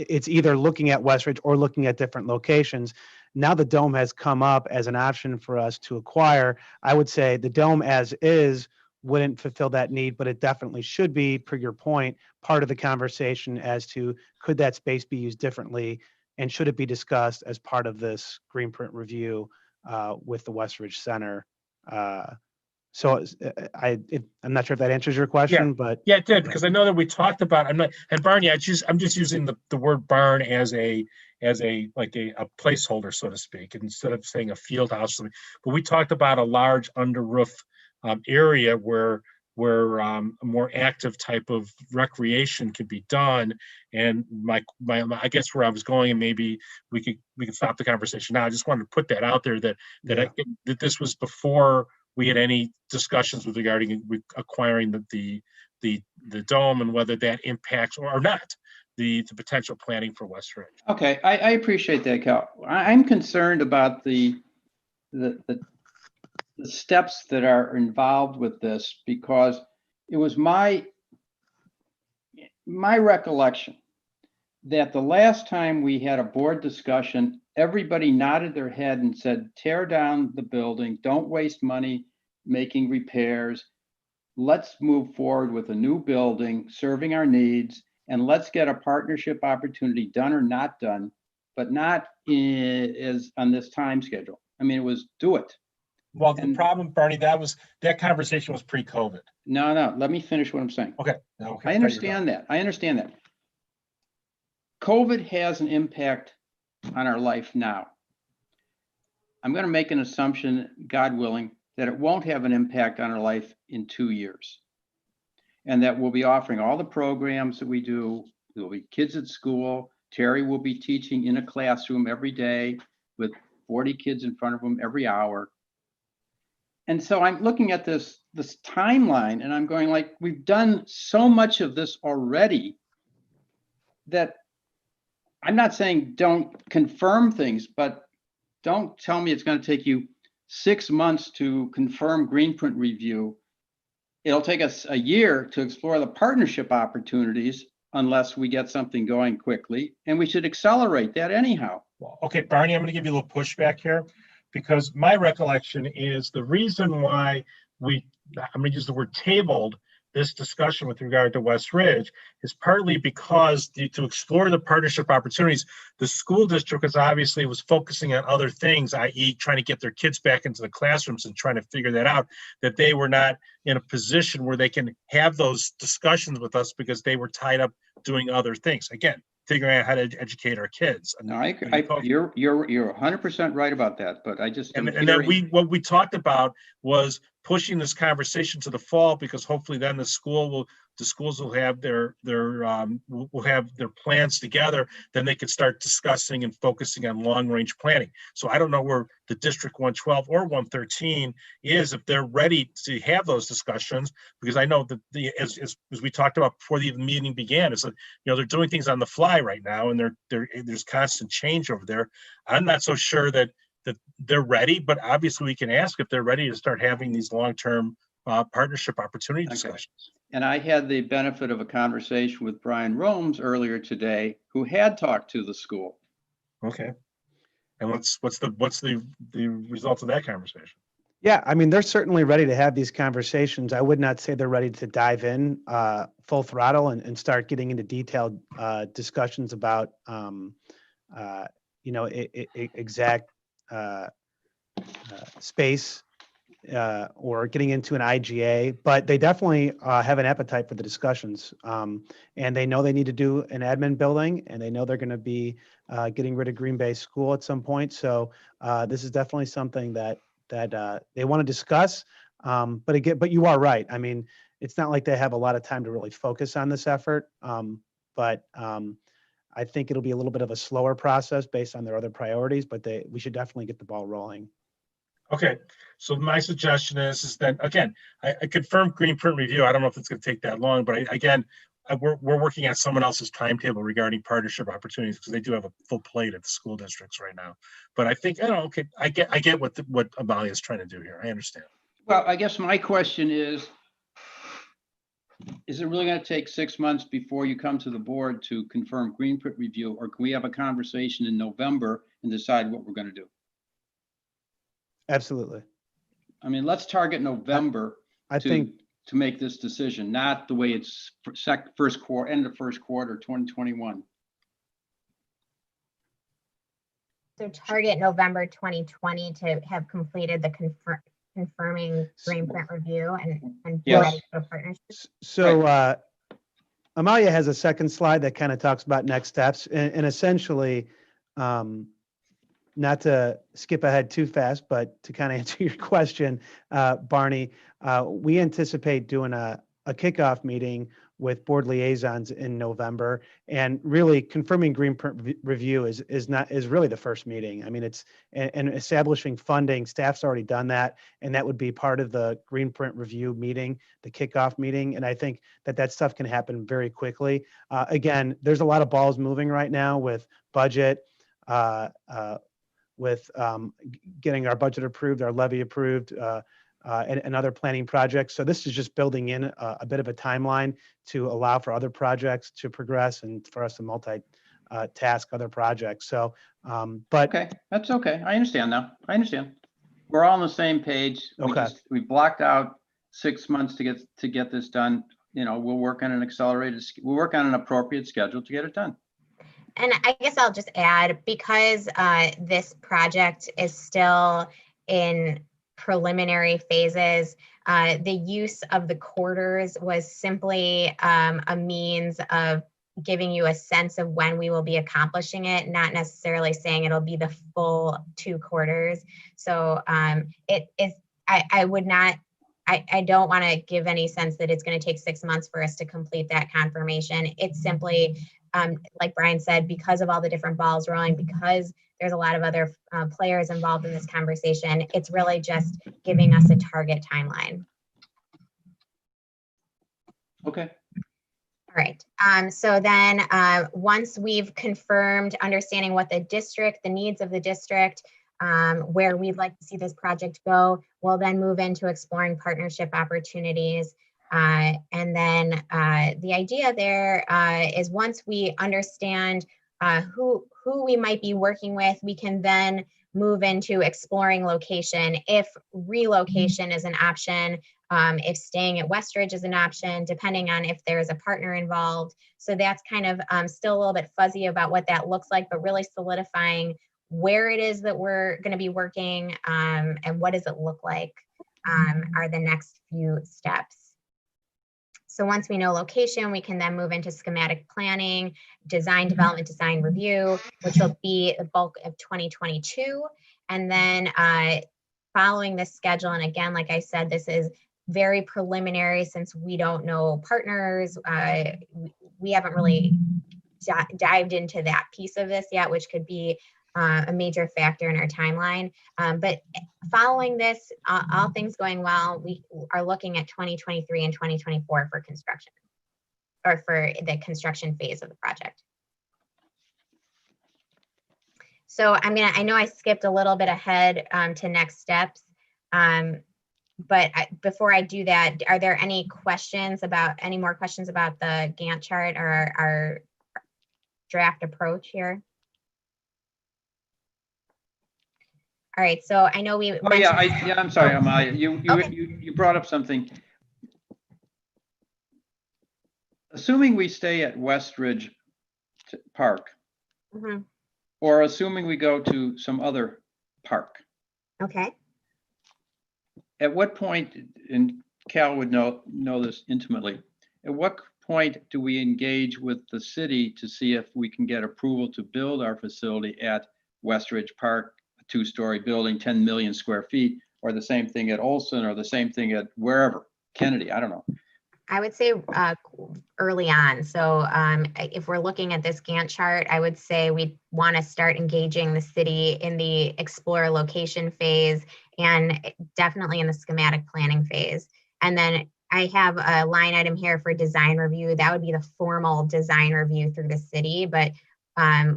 it's either looking at Westridge or looking at different locations. Now the dome has come up as an option for us to acquire. I would say the dome as is wouldn't fulfill that need, but it definitely should be, per your point, part of the conversation as to could that space be used differently, and should it be discussed as part of this green print review with the Westridge Center. So I'm not sure if that answers your question, but Yeah, it did, because I know that we talked about, and Barney, I'm just using the word barn as a placeholder, so to speak, instead of saying a field house. But we talked about a large under roof area where a more active type of recreation could be done. And I guess where I was going, and maybe we could stop the conversation now. I just wanted to put that out there that that this was before we had any discussions regarding acquiring the dome and whether that impacts or not the potential planning for Westridge. Okay, I appreciate that, Cal. I'm concerned about the steps that are involved with this, because it was my recollection that the last time we had a board discussion, everybody nodded their head and said, tear down the building, don't waste money making repairs. Let's move forward with a new building serving our needs, and let's get a partnership opportunity done or not done, but not as on this time schedule. I mean, it was do it. Well, the problem, Barney, that conversation was pre-COVID. No, let me finish what I'm saying. Okay. I understand that. COVID has an impact on our life now. I'm going to make an assumption, God willing, that it won't have an impact on our life in 2 years. And that we'll be offering all the programs that we do. There'll be kids at school. Terry will be teaching in a classroom every day with 40 kids in front of them every hour. And so I'm looking at this timeline, and I'm going like, we've done so much of this already that I'm not saying don't confirm things, but don't tell me it's going to take you 6 months to confirm green print review. It'll take us a year to explore the partnership opportunities unless we get something going quickly, and we should accelerate that anyhow. Well, okay, Barney, I'm going to give you a little pushback here, because my recollection is the reason why I'm going to use the word tabled this discussion with regard to Westridge is partly because to explore the partnership opportunities, the school district was focusing on other things, i.e. trying to get their kids back into the classrooms and trying to figure that out, that they were not in a position where they can have those discussions with us because they were tied up doing other things. Again, figuring out how to educate our kids. No, you're 100% right about that, but I just and then what we talked about was pushing this conversation to the fall, because hopefully then the schools will have their plans together. Then they could start discussing and focusing on long range planning. So I don't know where the District 112 or 113 is, if they're ready to have those discussions, because I know that as we talked about before the meeting began, is that they're doing things on the fly right now, and there's constant change over there. I'm not so sure that they're ready, but obviously we can ask if they're ready to start having these long-term partnership opportunity discussions. And I had the benefit of a conversation with Brian Romes earlier today, who had talked to the school. Okay. And what's the result of that conversation? yeah, I mean, they're certainly ready to have these conversations. I would not say they're ready to dive in full throttle and start getting into detailed discussions about, exact space or getting into an IGA, but they definitely have an appetite for the discussions. And they know they need to do an admin building, and they know they're going to be getting rid of Green Bay School at some point. So this is definitely something that they want to discuss. But you are right. I mean, it's not like they have a lot of time to really focus on this effort. But I think it'll be a little bit of a slower process based on their other priorities, but we should definitely get the ball rolling. Okay, so my suggestion is that, again, I confirm green print review. I don't know if it's going to take that long, but we're working on someone else's timetable regarding partnership opportunities, because they do have a full plate at the school districts right now. But I think, okay, I get what Amalia is trying to do here. I understand. Well, I guess my question is, is it really going to take 6 months before you come to the board to confirm green print review, or can we have a conversation in November and decide what we're going to do? Absolutely. I mean, let's target November I think, to make this decision, not the way it's first quarter, end of first quarter, 2021. So target November 2020 to have completed the confirming green print review and be Yes. ready for partnerships. so Amalia has a second slide that kind of talks about next steps, and essentially, not to skip ahead too fast, but to kind of answer your question, Barney, we anticipate doing a kickoff meeting with board liaisons in November, and really confirming green print review is really the first meeting. I mean, it's and establishing funding. Staff's already done that, and that would be part of the green print review meeting, the kickoff meeting. And I think that stuff can happen very quickly. Again, there's a lot of balls moving right now with budget. With getting our budget approved, our levy approved, and other planning projects. So this is just building in a bit of a timeline to allow for other projects to progress and for us to multi-task other projects. So, but Okay, that's okay. I understand now. I understand. We're all on the same page. Okay. We blocked out 6 months to get this done. You know, we'll work on an appropriate schedule to get it done. And I guess I'll just add, because this project is still in preliminary phases, the use of the quarters was simply a means of giving you a sense of when we will be accomplishing it, not necessarily saying it'll be the full 2 quarters. So it is, I would not, I don't want to give any sense that it's going to take 6 months for us to complete that confirmation. It's simply, like Brian said, because of all the different balls rolling, because there's a lot of other players involved in this conversation, it's really just giving us a target timeline. Okay. All right. So then once we've confirmed understanding what the needs of the district, where we'd like to see this project go, we'll then move into exploring partnership opportunities. And then the idea there is, once we understand who we might be working with, we can then move into exploring location. If relocation is an option, if staying at Westridge is an option, depending on if there's a partner involved. So that's kind of still a little bit fuzzy about what that looks like, but really solidifying where it is that we're going to be working and what does it look like are the next few steps. So once we know location, we can then move into schematic planning, design development, design review, which will be the bulk of 2022. And then following this schedule, and again, like I said, this is very preliminary since we don't know partners. We haven't really dived into that piece of this yet, which could be a major factor in our timeline. But following this, all things going well, we are looking at 2023 and 2024 for construction, or for the construction phase of the project. So I know I skipped a little bit ahead to next steps. But before I do that, are there any more questions about the Gantt chart or our draft approach here? All right, so I know we Oh yeah, I'm sorry, Amalia. Okay. You brought up something. Assuming we stay at Westridge Park, Mhm. or assuming we go to some other park, Okay. at what point, and Cal would know this intimately, at what point do we engage with the city to see if we can get approval to build our facility at Westridge Park, a 2-story building, 10 million square feet, or the same thing at Olson, or the same thing at wherever, Kennedy, I don't know. I would say early on. So if we're looking at this Gantt chart, I would say we want to start engaging the city in the explore location phase, and definitely in the schematic planning phase. And then I have a line item here for design review. That would be the formal design review through the city, but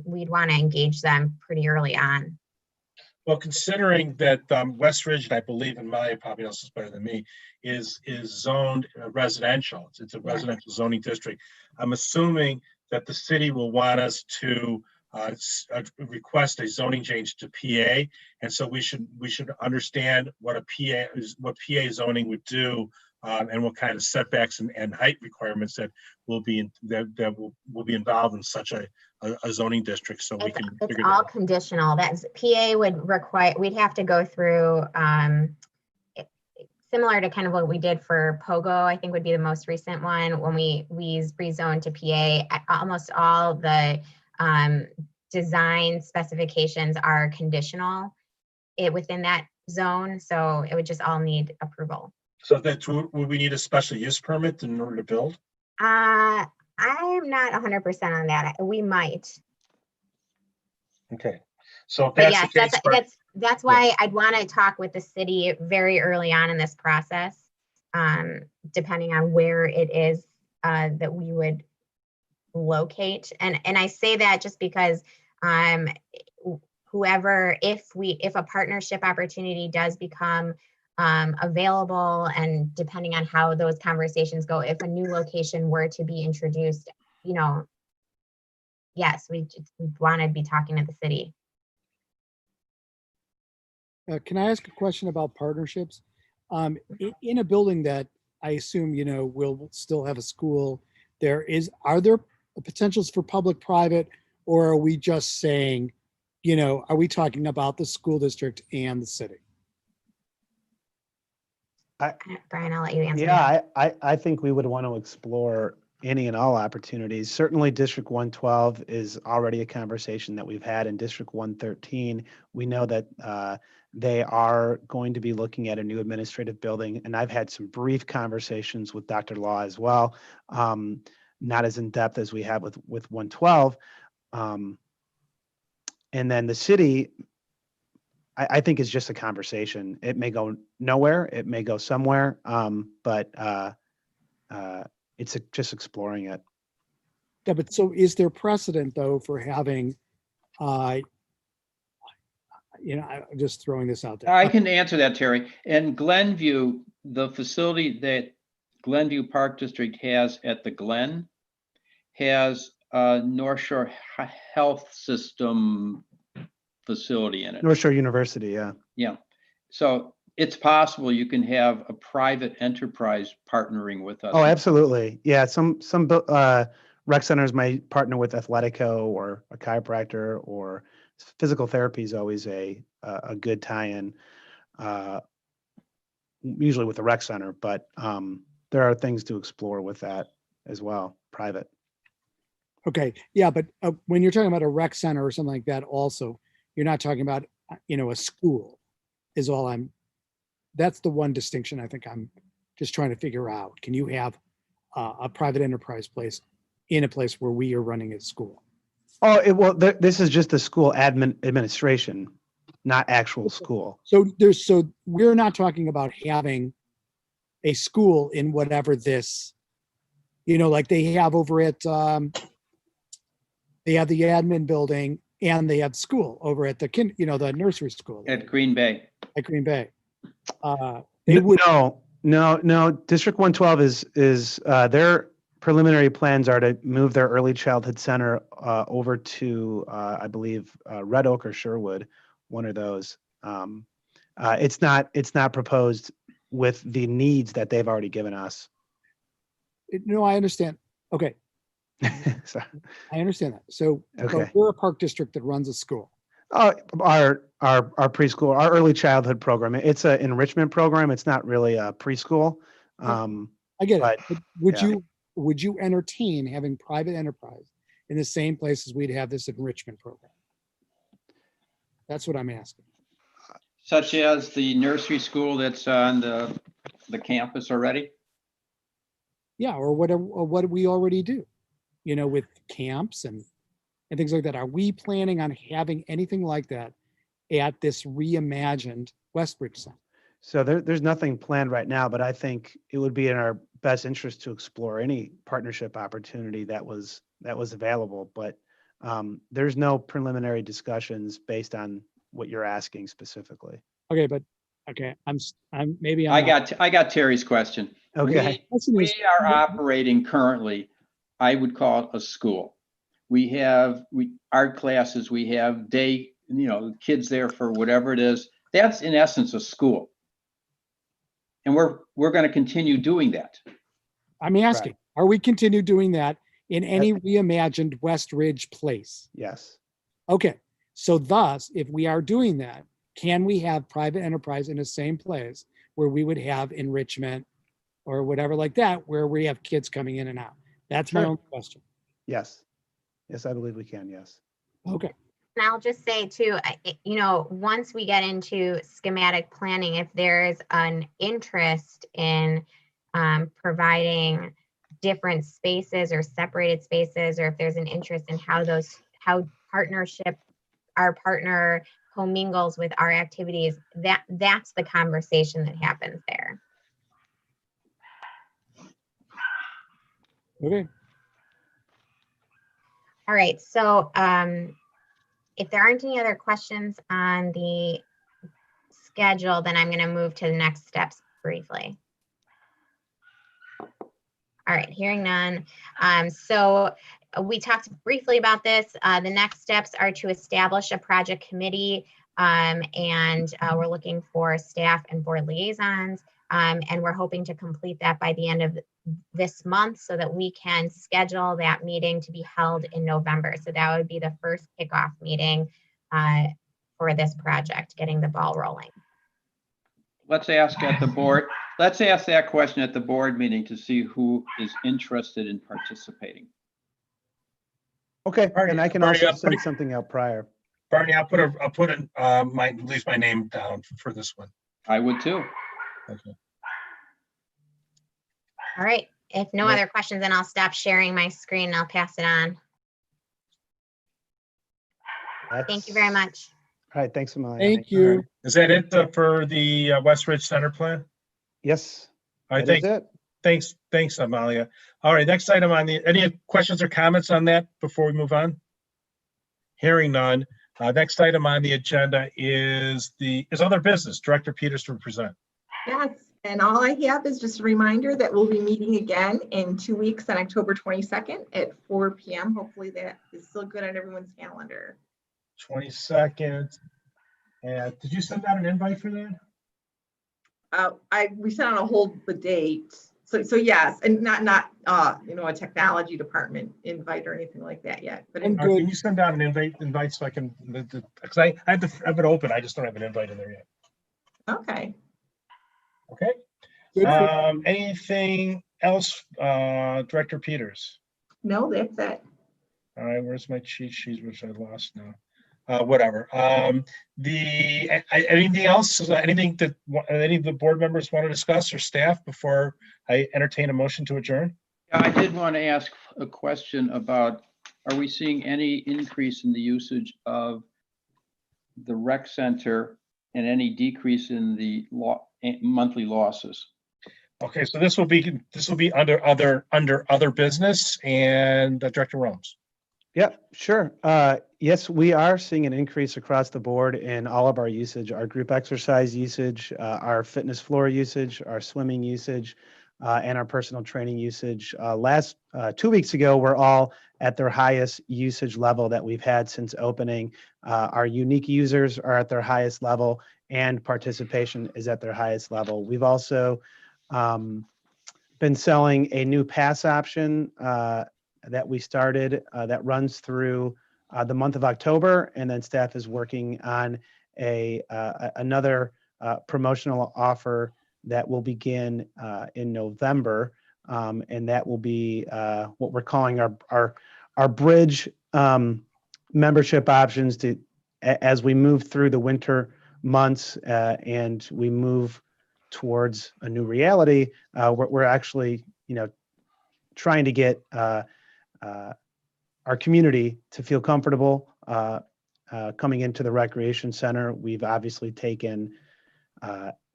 we'd want to engage them pretty early on. Well, considering that West Ridge, and I believe, and Maya probably knows this better than me, is zoned residential. It's a residential zoning district. I'm assuming that the city will want us to request a zoning change to PA, and so we should understand what a PA is, what PA zoning would do, and what kind of setbacks and height requirements that will be will be involved in such a zoning district, so we can It's figure all that out. conditional. That's PA would require, we'd have to go through, similar to kind of what we did for Pogo, I think would be the most recent one, when we rezoned to PA. Almost all the design specifications are conditional within that zone, so it would just all need approval. So that's, would we need a special use permit in order to build? I'm not 100% on that. We might. Okay, so if But that's yes, the case, that's why I'd want to talk with the city very early on in this process, depending on where it is that we would locate. And I say that just because whoever, if a partnership opportunity does become available, and depending on how those conversations go, if a new location were to be introduced, you know, yes, we want to be talking to the city. Can I ask a question about partnerships? In a building that I assume, you know, will still have a school, are there potentials for public-private, or are we just saying, you know, are we talking about the school district and the city? Brian, I'll let you answer that. Yeah, I think we would want to explore any and all opportunities. Certainly District 112 is already a conversation that we've had. In District 113, we know that they are going to be looking at a new administrative building, and I've had some brief conversations with Dr. Law as well, not as in depth as we have with 112. And then the city, I think, is just a conversation. It may go nowhere, it may go somewhere, but it's just exploring it. Yeah, but so is there precedent though for having, you know, I'm just throwing this out there. I can answer that, Terry. In Glenview, the facility that Glenview Park District has at the Glen has a North Shore Health System facility in it. North Shore University, yeah. Yeah. So it's possible you can have a private enterprise partnering with us. Oh, absolutely. Yeah, some rec centers might partner with Athletico or a chiropractor, or physical therapy is always a good tie-in, usually with a rec center, but there are things to explore with that as well, private. Okay, yeah, but when you're talking about a rec center or something like that, also, you're not talking about, you know, a school is all that's the one distinction I think I'm just trying to figure out. Can you have a private enterprise place in a place where we are running a school? Oh, well, this is just the school administration, not actual school. So we're not talking about having a school in whatever this, you know, like they have over at, they have the admin building and they have school over at the the nursery school At Green Bay. at Green Bay. No, District 112 is their preliminary plans are to move their early childhood center over to I believe Red Oak or Sherwood, one of those. It's not proposed with the needs that they've already given us. No, I understand. Okay, So, I understand that. So but Okay. we're a park district that runs a school. our preschool, our early childhood program, it's an enrichment program. It's not really a preschool. I get But, it. But yeah. would you entertain having private enterprise in the same place as we'd have this enrichment program? That's what I'm asking. Such as the nursery school that's on the campus already? Yeah, or whatever, or what we already do, you know, with camps and things like that. Are we planning on having anything like that at this reimagined Westbridge Center? So there's nothing planned right now, but I think it would be in our best interest to explore any partnership opportunity that was available. But there's no preliminary discussions based on what you're asking specifically. Okay, but, okay, maybe I got Terry's question. Okay. We are operating currently, I would call it a school. We have art classes, we have day, kids there for whatever it is. That's in essence a school. And we're going to continue doing that. I'm asking, are we continue doing that in any reimagined West Ridge place? Yes. Okay, so thus, if we are doing that, can we have private enterprise in the same place where we would have enrichment or whatever like that, where we have kids coming in and out? That's my Sure. only question. Yes. Yes, I believe we can. Yes. Okay. And I'll just say too, once we get into schematic planning, if there's an interest in providing different spaces or separated spaces, or if there's an interest in how our partner commingles with our activities, that's the conversation that happens there. Okay. All right, so if there aren't any other questions on the schedule, then I'm going to move to the next steps briefly. All right, hearing none. So we talked briefly about this. The next steps are to establish a project committee, and we're looking for staff and board liaisons, and we're hoping to complete that by the end of this month so that we can schedule that meeting to be held in November. So that would be the first kickoff meeting for this project, getting the ball rolling. Let's ask that question at the board meeting to see who is interested in participating. Okay. Barney, And I can Barney, also I'll send put- something out prior. Barney, I'll put at least my name down for this one. I would too. Okay. All right, if no other questions, then I'll stop sharing my screen and I'll pass it on. Thank you very much. All right. Thanks, Amalia. Thank you. Is that it for the West Ridge Center plan? Yes. All right, That is it. thanks, Amalia. All right, next item on any questions or comments on that before we move on? Hearing none. Next item on the agenda is other business. Director Peters to present. Yes, and all I have is just a reminder that we'll be meeting again in 2 weeks on October 22nd at 4 p.m. Hopefully that is still good on everyone's calendar. 22nd. And did you send out an invite for that? We sent out a hold the date. So yes, and not a technology department invite or anything like that yet. But And Can you send out an invite so I can, because I have it open, I just don't have an invite in there yet. okay. Okay. Good for- Anything else, Director Peters? No, that's it. All right, where's my cheat sheet, which I lost now? Whatever. Anything else? Anything that any of the board members want to discuss or staff before I entertain a motion to adjourn? I did want to ask a question about, are we seeing any increase in the usage of the rec center and any decrease in the monthly losses? Okay, so this will be under other business, and Director Romes. Yep, sure. Yes, we are seeing an increase across the board in all of our usage, our group exercise usage, our fitness floor usage, our swimming usage, and our personal training usage. 2 weeks ago, we're all at their highest usage level that we've had since opening. Our unique users are at their highest level, and participation is at their highest level. We've also been selling a new pass option that we started that runs through the month of October, and then staff is working on another promotional offer that will begin in November, and that will be what we're calling our bridge membership options as we move through the winter months and we move towards a new reality. We're actually trying to get our community to feel comfortable coming into the recreation center. We've obviously taken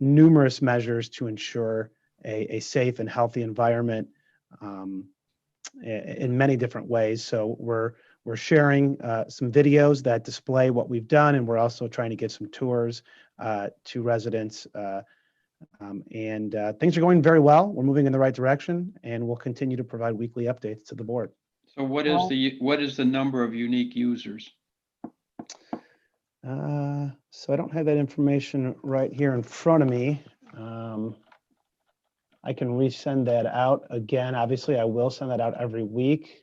numerous measures to ensure a safe and healthy environment in many different ways. So we're we're sharing some videos that display what we've done, and we're also trying to get some tours to residents. Things are going very well. We're moving in the right direction, and we'll continue to provide weekly updates to the board. So what is the number of unique users? So I don't have that information right here in front of me. I can resend that out again. Obviously, I will send that out every week.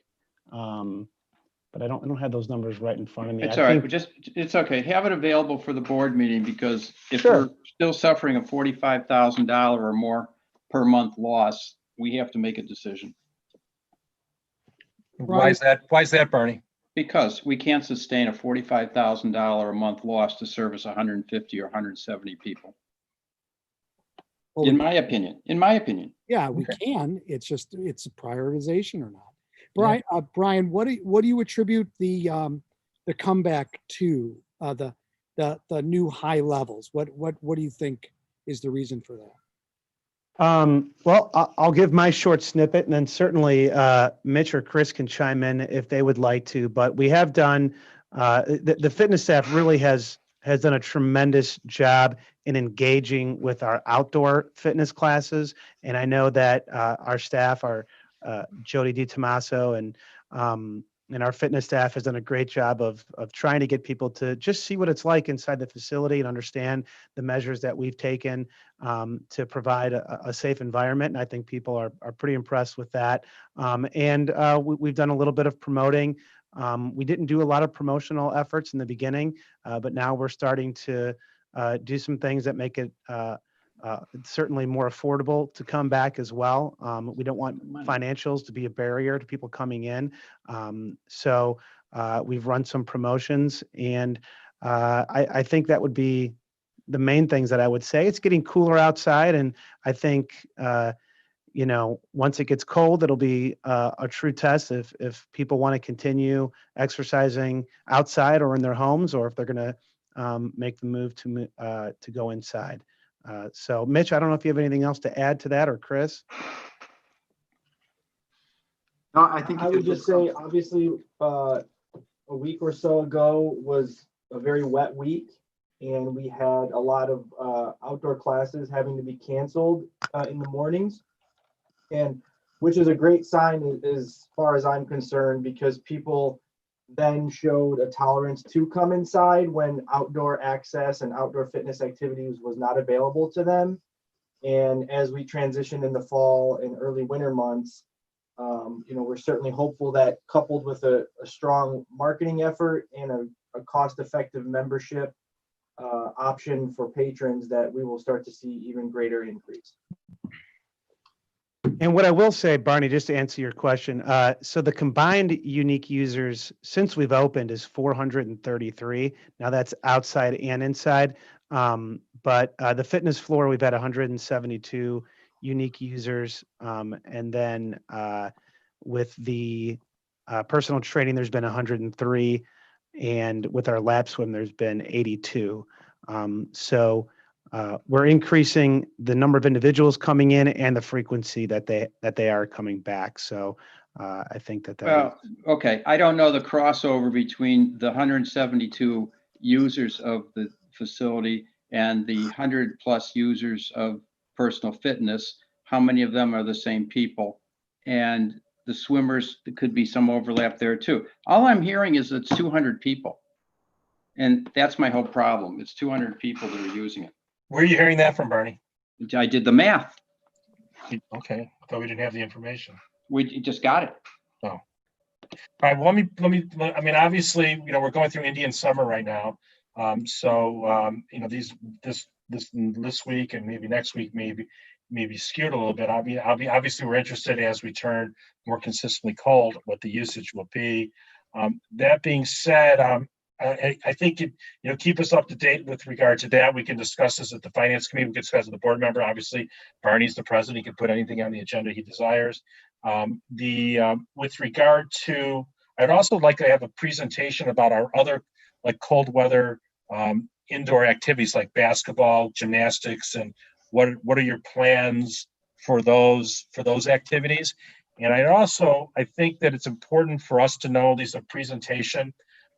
But I don't have those numbers right in front of me. It's all right, but it's okay. Have it available for the board meeting, because if we're still suffering a $45,000 or more per month loss, we have to make a decision. Why is that, Bernie? Because we can't sustain a $45,000 a month loss to service 150 or 170 people. Well, In my opinion. Yeah, we can. It's just, it's a prioritization or not. Brian, Brian, what do you attribute the comeback to, the new high levels? What do you think is the reason for that? Well, I'll give my short snippet, and then certainly Mitch or Chris can chime in if they would like to. But we have done, the fitness staff really has done a tremendous job in engaging with our outdoor fitness classes. And I know that our staff, Jody DiTomaso and our fitness staff has done a great job of trying to get people to just see what it's like inside the facility and understand the measures that we've taken to provide a safe environment. And I think people are pretty impressed with that. We've done a little bit of promoting. We didn't do a lot of promotional efforts in the beginning, but now we're starting to do some things that make it certainly more affordable to come back as well. We don't want financials to be a barrier to people coming in. So we've run some promotions, and I think that would be the main things that I would say. It's getting cooler outside, and I think, once it gets cold, it'll be a true test if people want to continue exercising outside or in their homes, or if they're going to make the move to go inside. So Mitch, I don't know if you have anything else to add to that, or Chris. No, I think I would just say, obviously, a week or so ago was a very wet week, and we had a lot of outdoor classes having to be canceled in the mornings, and which is a great sign as far as I'm concerned, because people then showed a tolerance to come inside when outdoor access and outdoor fitness activities was not available to them. And as we transition in the fall and early winter months, we're certainly hopeful that, coupled with a strong marketing effort and a cost-effective membership option for patrons, that we will start to see even greater increase. And what I will say, Barney, just to answer your question, so the combined unique users since we've opened is 433. Now that's outside and inside. But the fitness floor, we've had 172 unique users. And then with the personal training, there's been 103. And with our lap swim, there's been 82. So we're increasing the number of individuals coming in and the frequency that they are coming back. So I think that. Okay. I don't know the crossover between the 172 users of the facility and the 100+ users of personal fitness. How many of them are the same people? And the swimmers, there could be some overlap there too. All I'm hearing is it's 200 people. And that's my whole problem. It's 200 people that are using it. Where are you hearing that from, Bernie? I did the math. Okay, I thought we didn't have the information. We just got it. Oh. All right, well, let me, I mean, obviously, we're going through Indian summer right now. This week and maybe next week, maybe skewed a little bit. Obviously, we're interested as we turn more consistently cold, what the usage will be. That being said, I think keep us up to date with regard to that. We can discuss this at the finance committee. We can discuss with the board member. Obviously, Barney's the president. He can put anything on the agenda he desires. With regard to, I'd also like to have a presentation about our other like cold weather indoor activities like basketball, gymnastics, and what are your plans for those activities? And I think that it's important for us to know, at least a presentation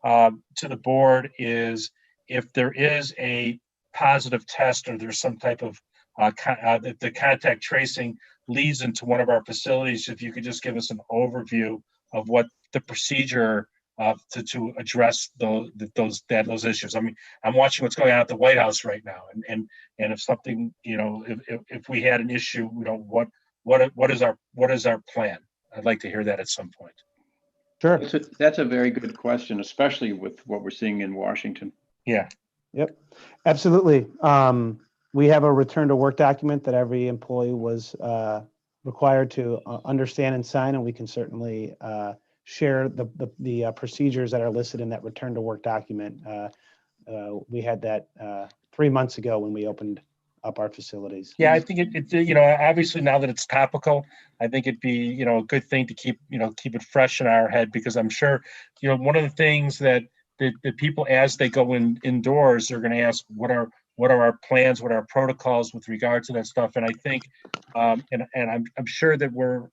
to the board, is if there is a positive test or there's some type of that the contact tracing leads into one of our facilities, if you could just give us an overview of what the procedure to address those issues. I mean, I'm watching what's going on at the White House right now, and if something, if we had an issue, what is our plan? I'd like to hear that at some point. Sure. That's a very good question, especially with what we're seeing in Washington. Yeah. Yep, absolutely. We have a return to work document that every employee was required to understand and sign, and we can certainly share the procedures that are listed in that return to work document. We had that 3 months ago when we opened up our facilities. Yeah, I think it obviously now that it's topical, I think it'd be, a good thing to keep it fresh in our head, because I'm sure, one of the things that the people, as they go indoors, they're going to ask, what are our plans, what are our protocols with regard to that stuff. And I think, and I'm sure that we're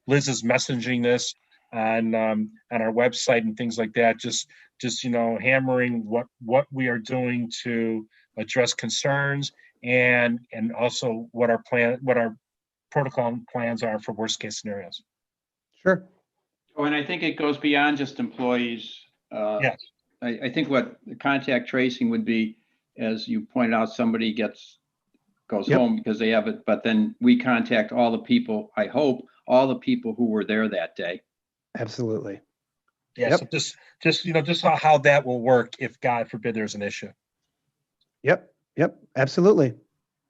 Liz is messaging this on our website and things like that, just hammering what we are doing to address concerns, and also what our protocol and plans are for worst case scenarios. Sure. Oh, and I think it goes beyond just employees. Yes. I think what the contact tracing would be, as you pointed out, somebody goes Yep. home because they have it, but then we contact all the people, I hope, all the people who were there that day. Absolutely. Yeah. Yep. So just how that will work if, God forbid, there's an issue. Yep, absolutely.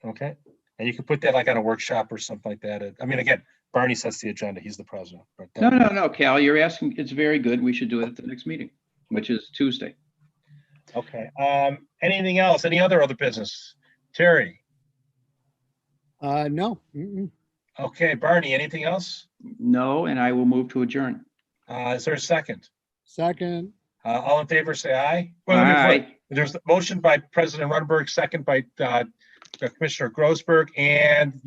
Okay. And you can put that like on a workshop or something like that. I mean, again, Barney sets the agenda. He's the president. But No, Cal, you're asking, it's very good. We should do it at the next meeting, which is Tuesday. Okay. Anything else? Any other business? Terry? No. Okay. Barney, anything else? No, and I will move to adjourn. Is there a second? Second. All in favor, say aye. Aye. There's a motion by President Rudberg, second by Commissioner Grossberg, and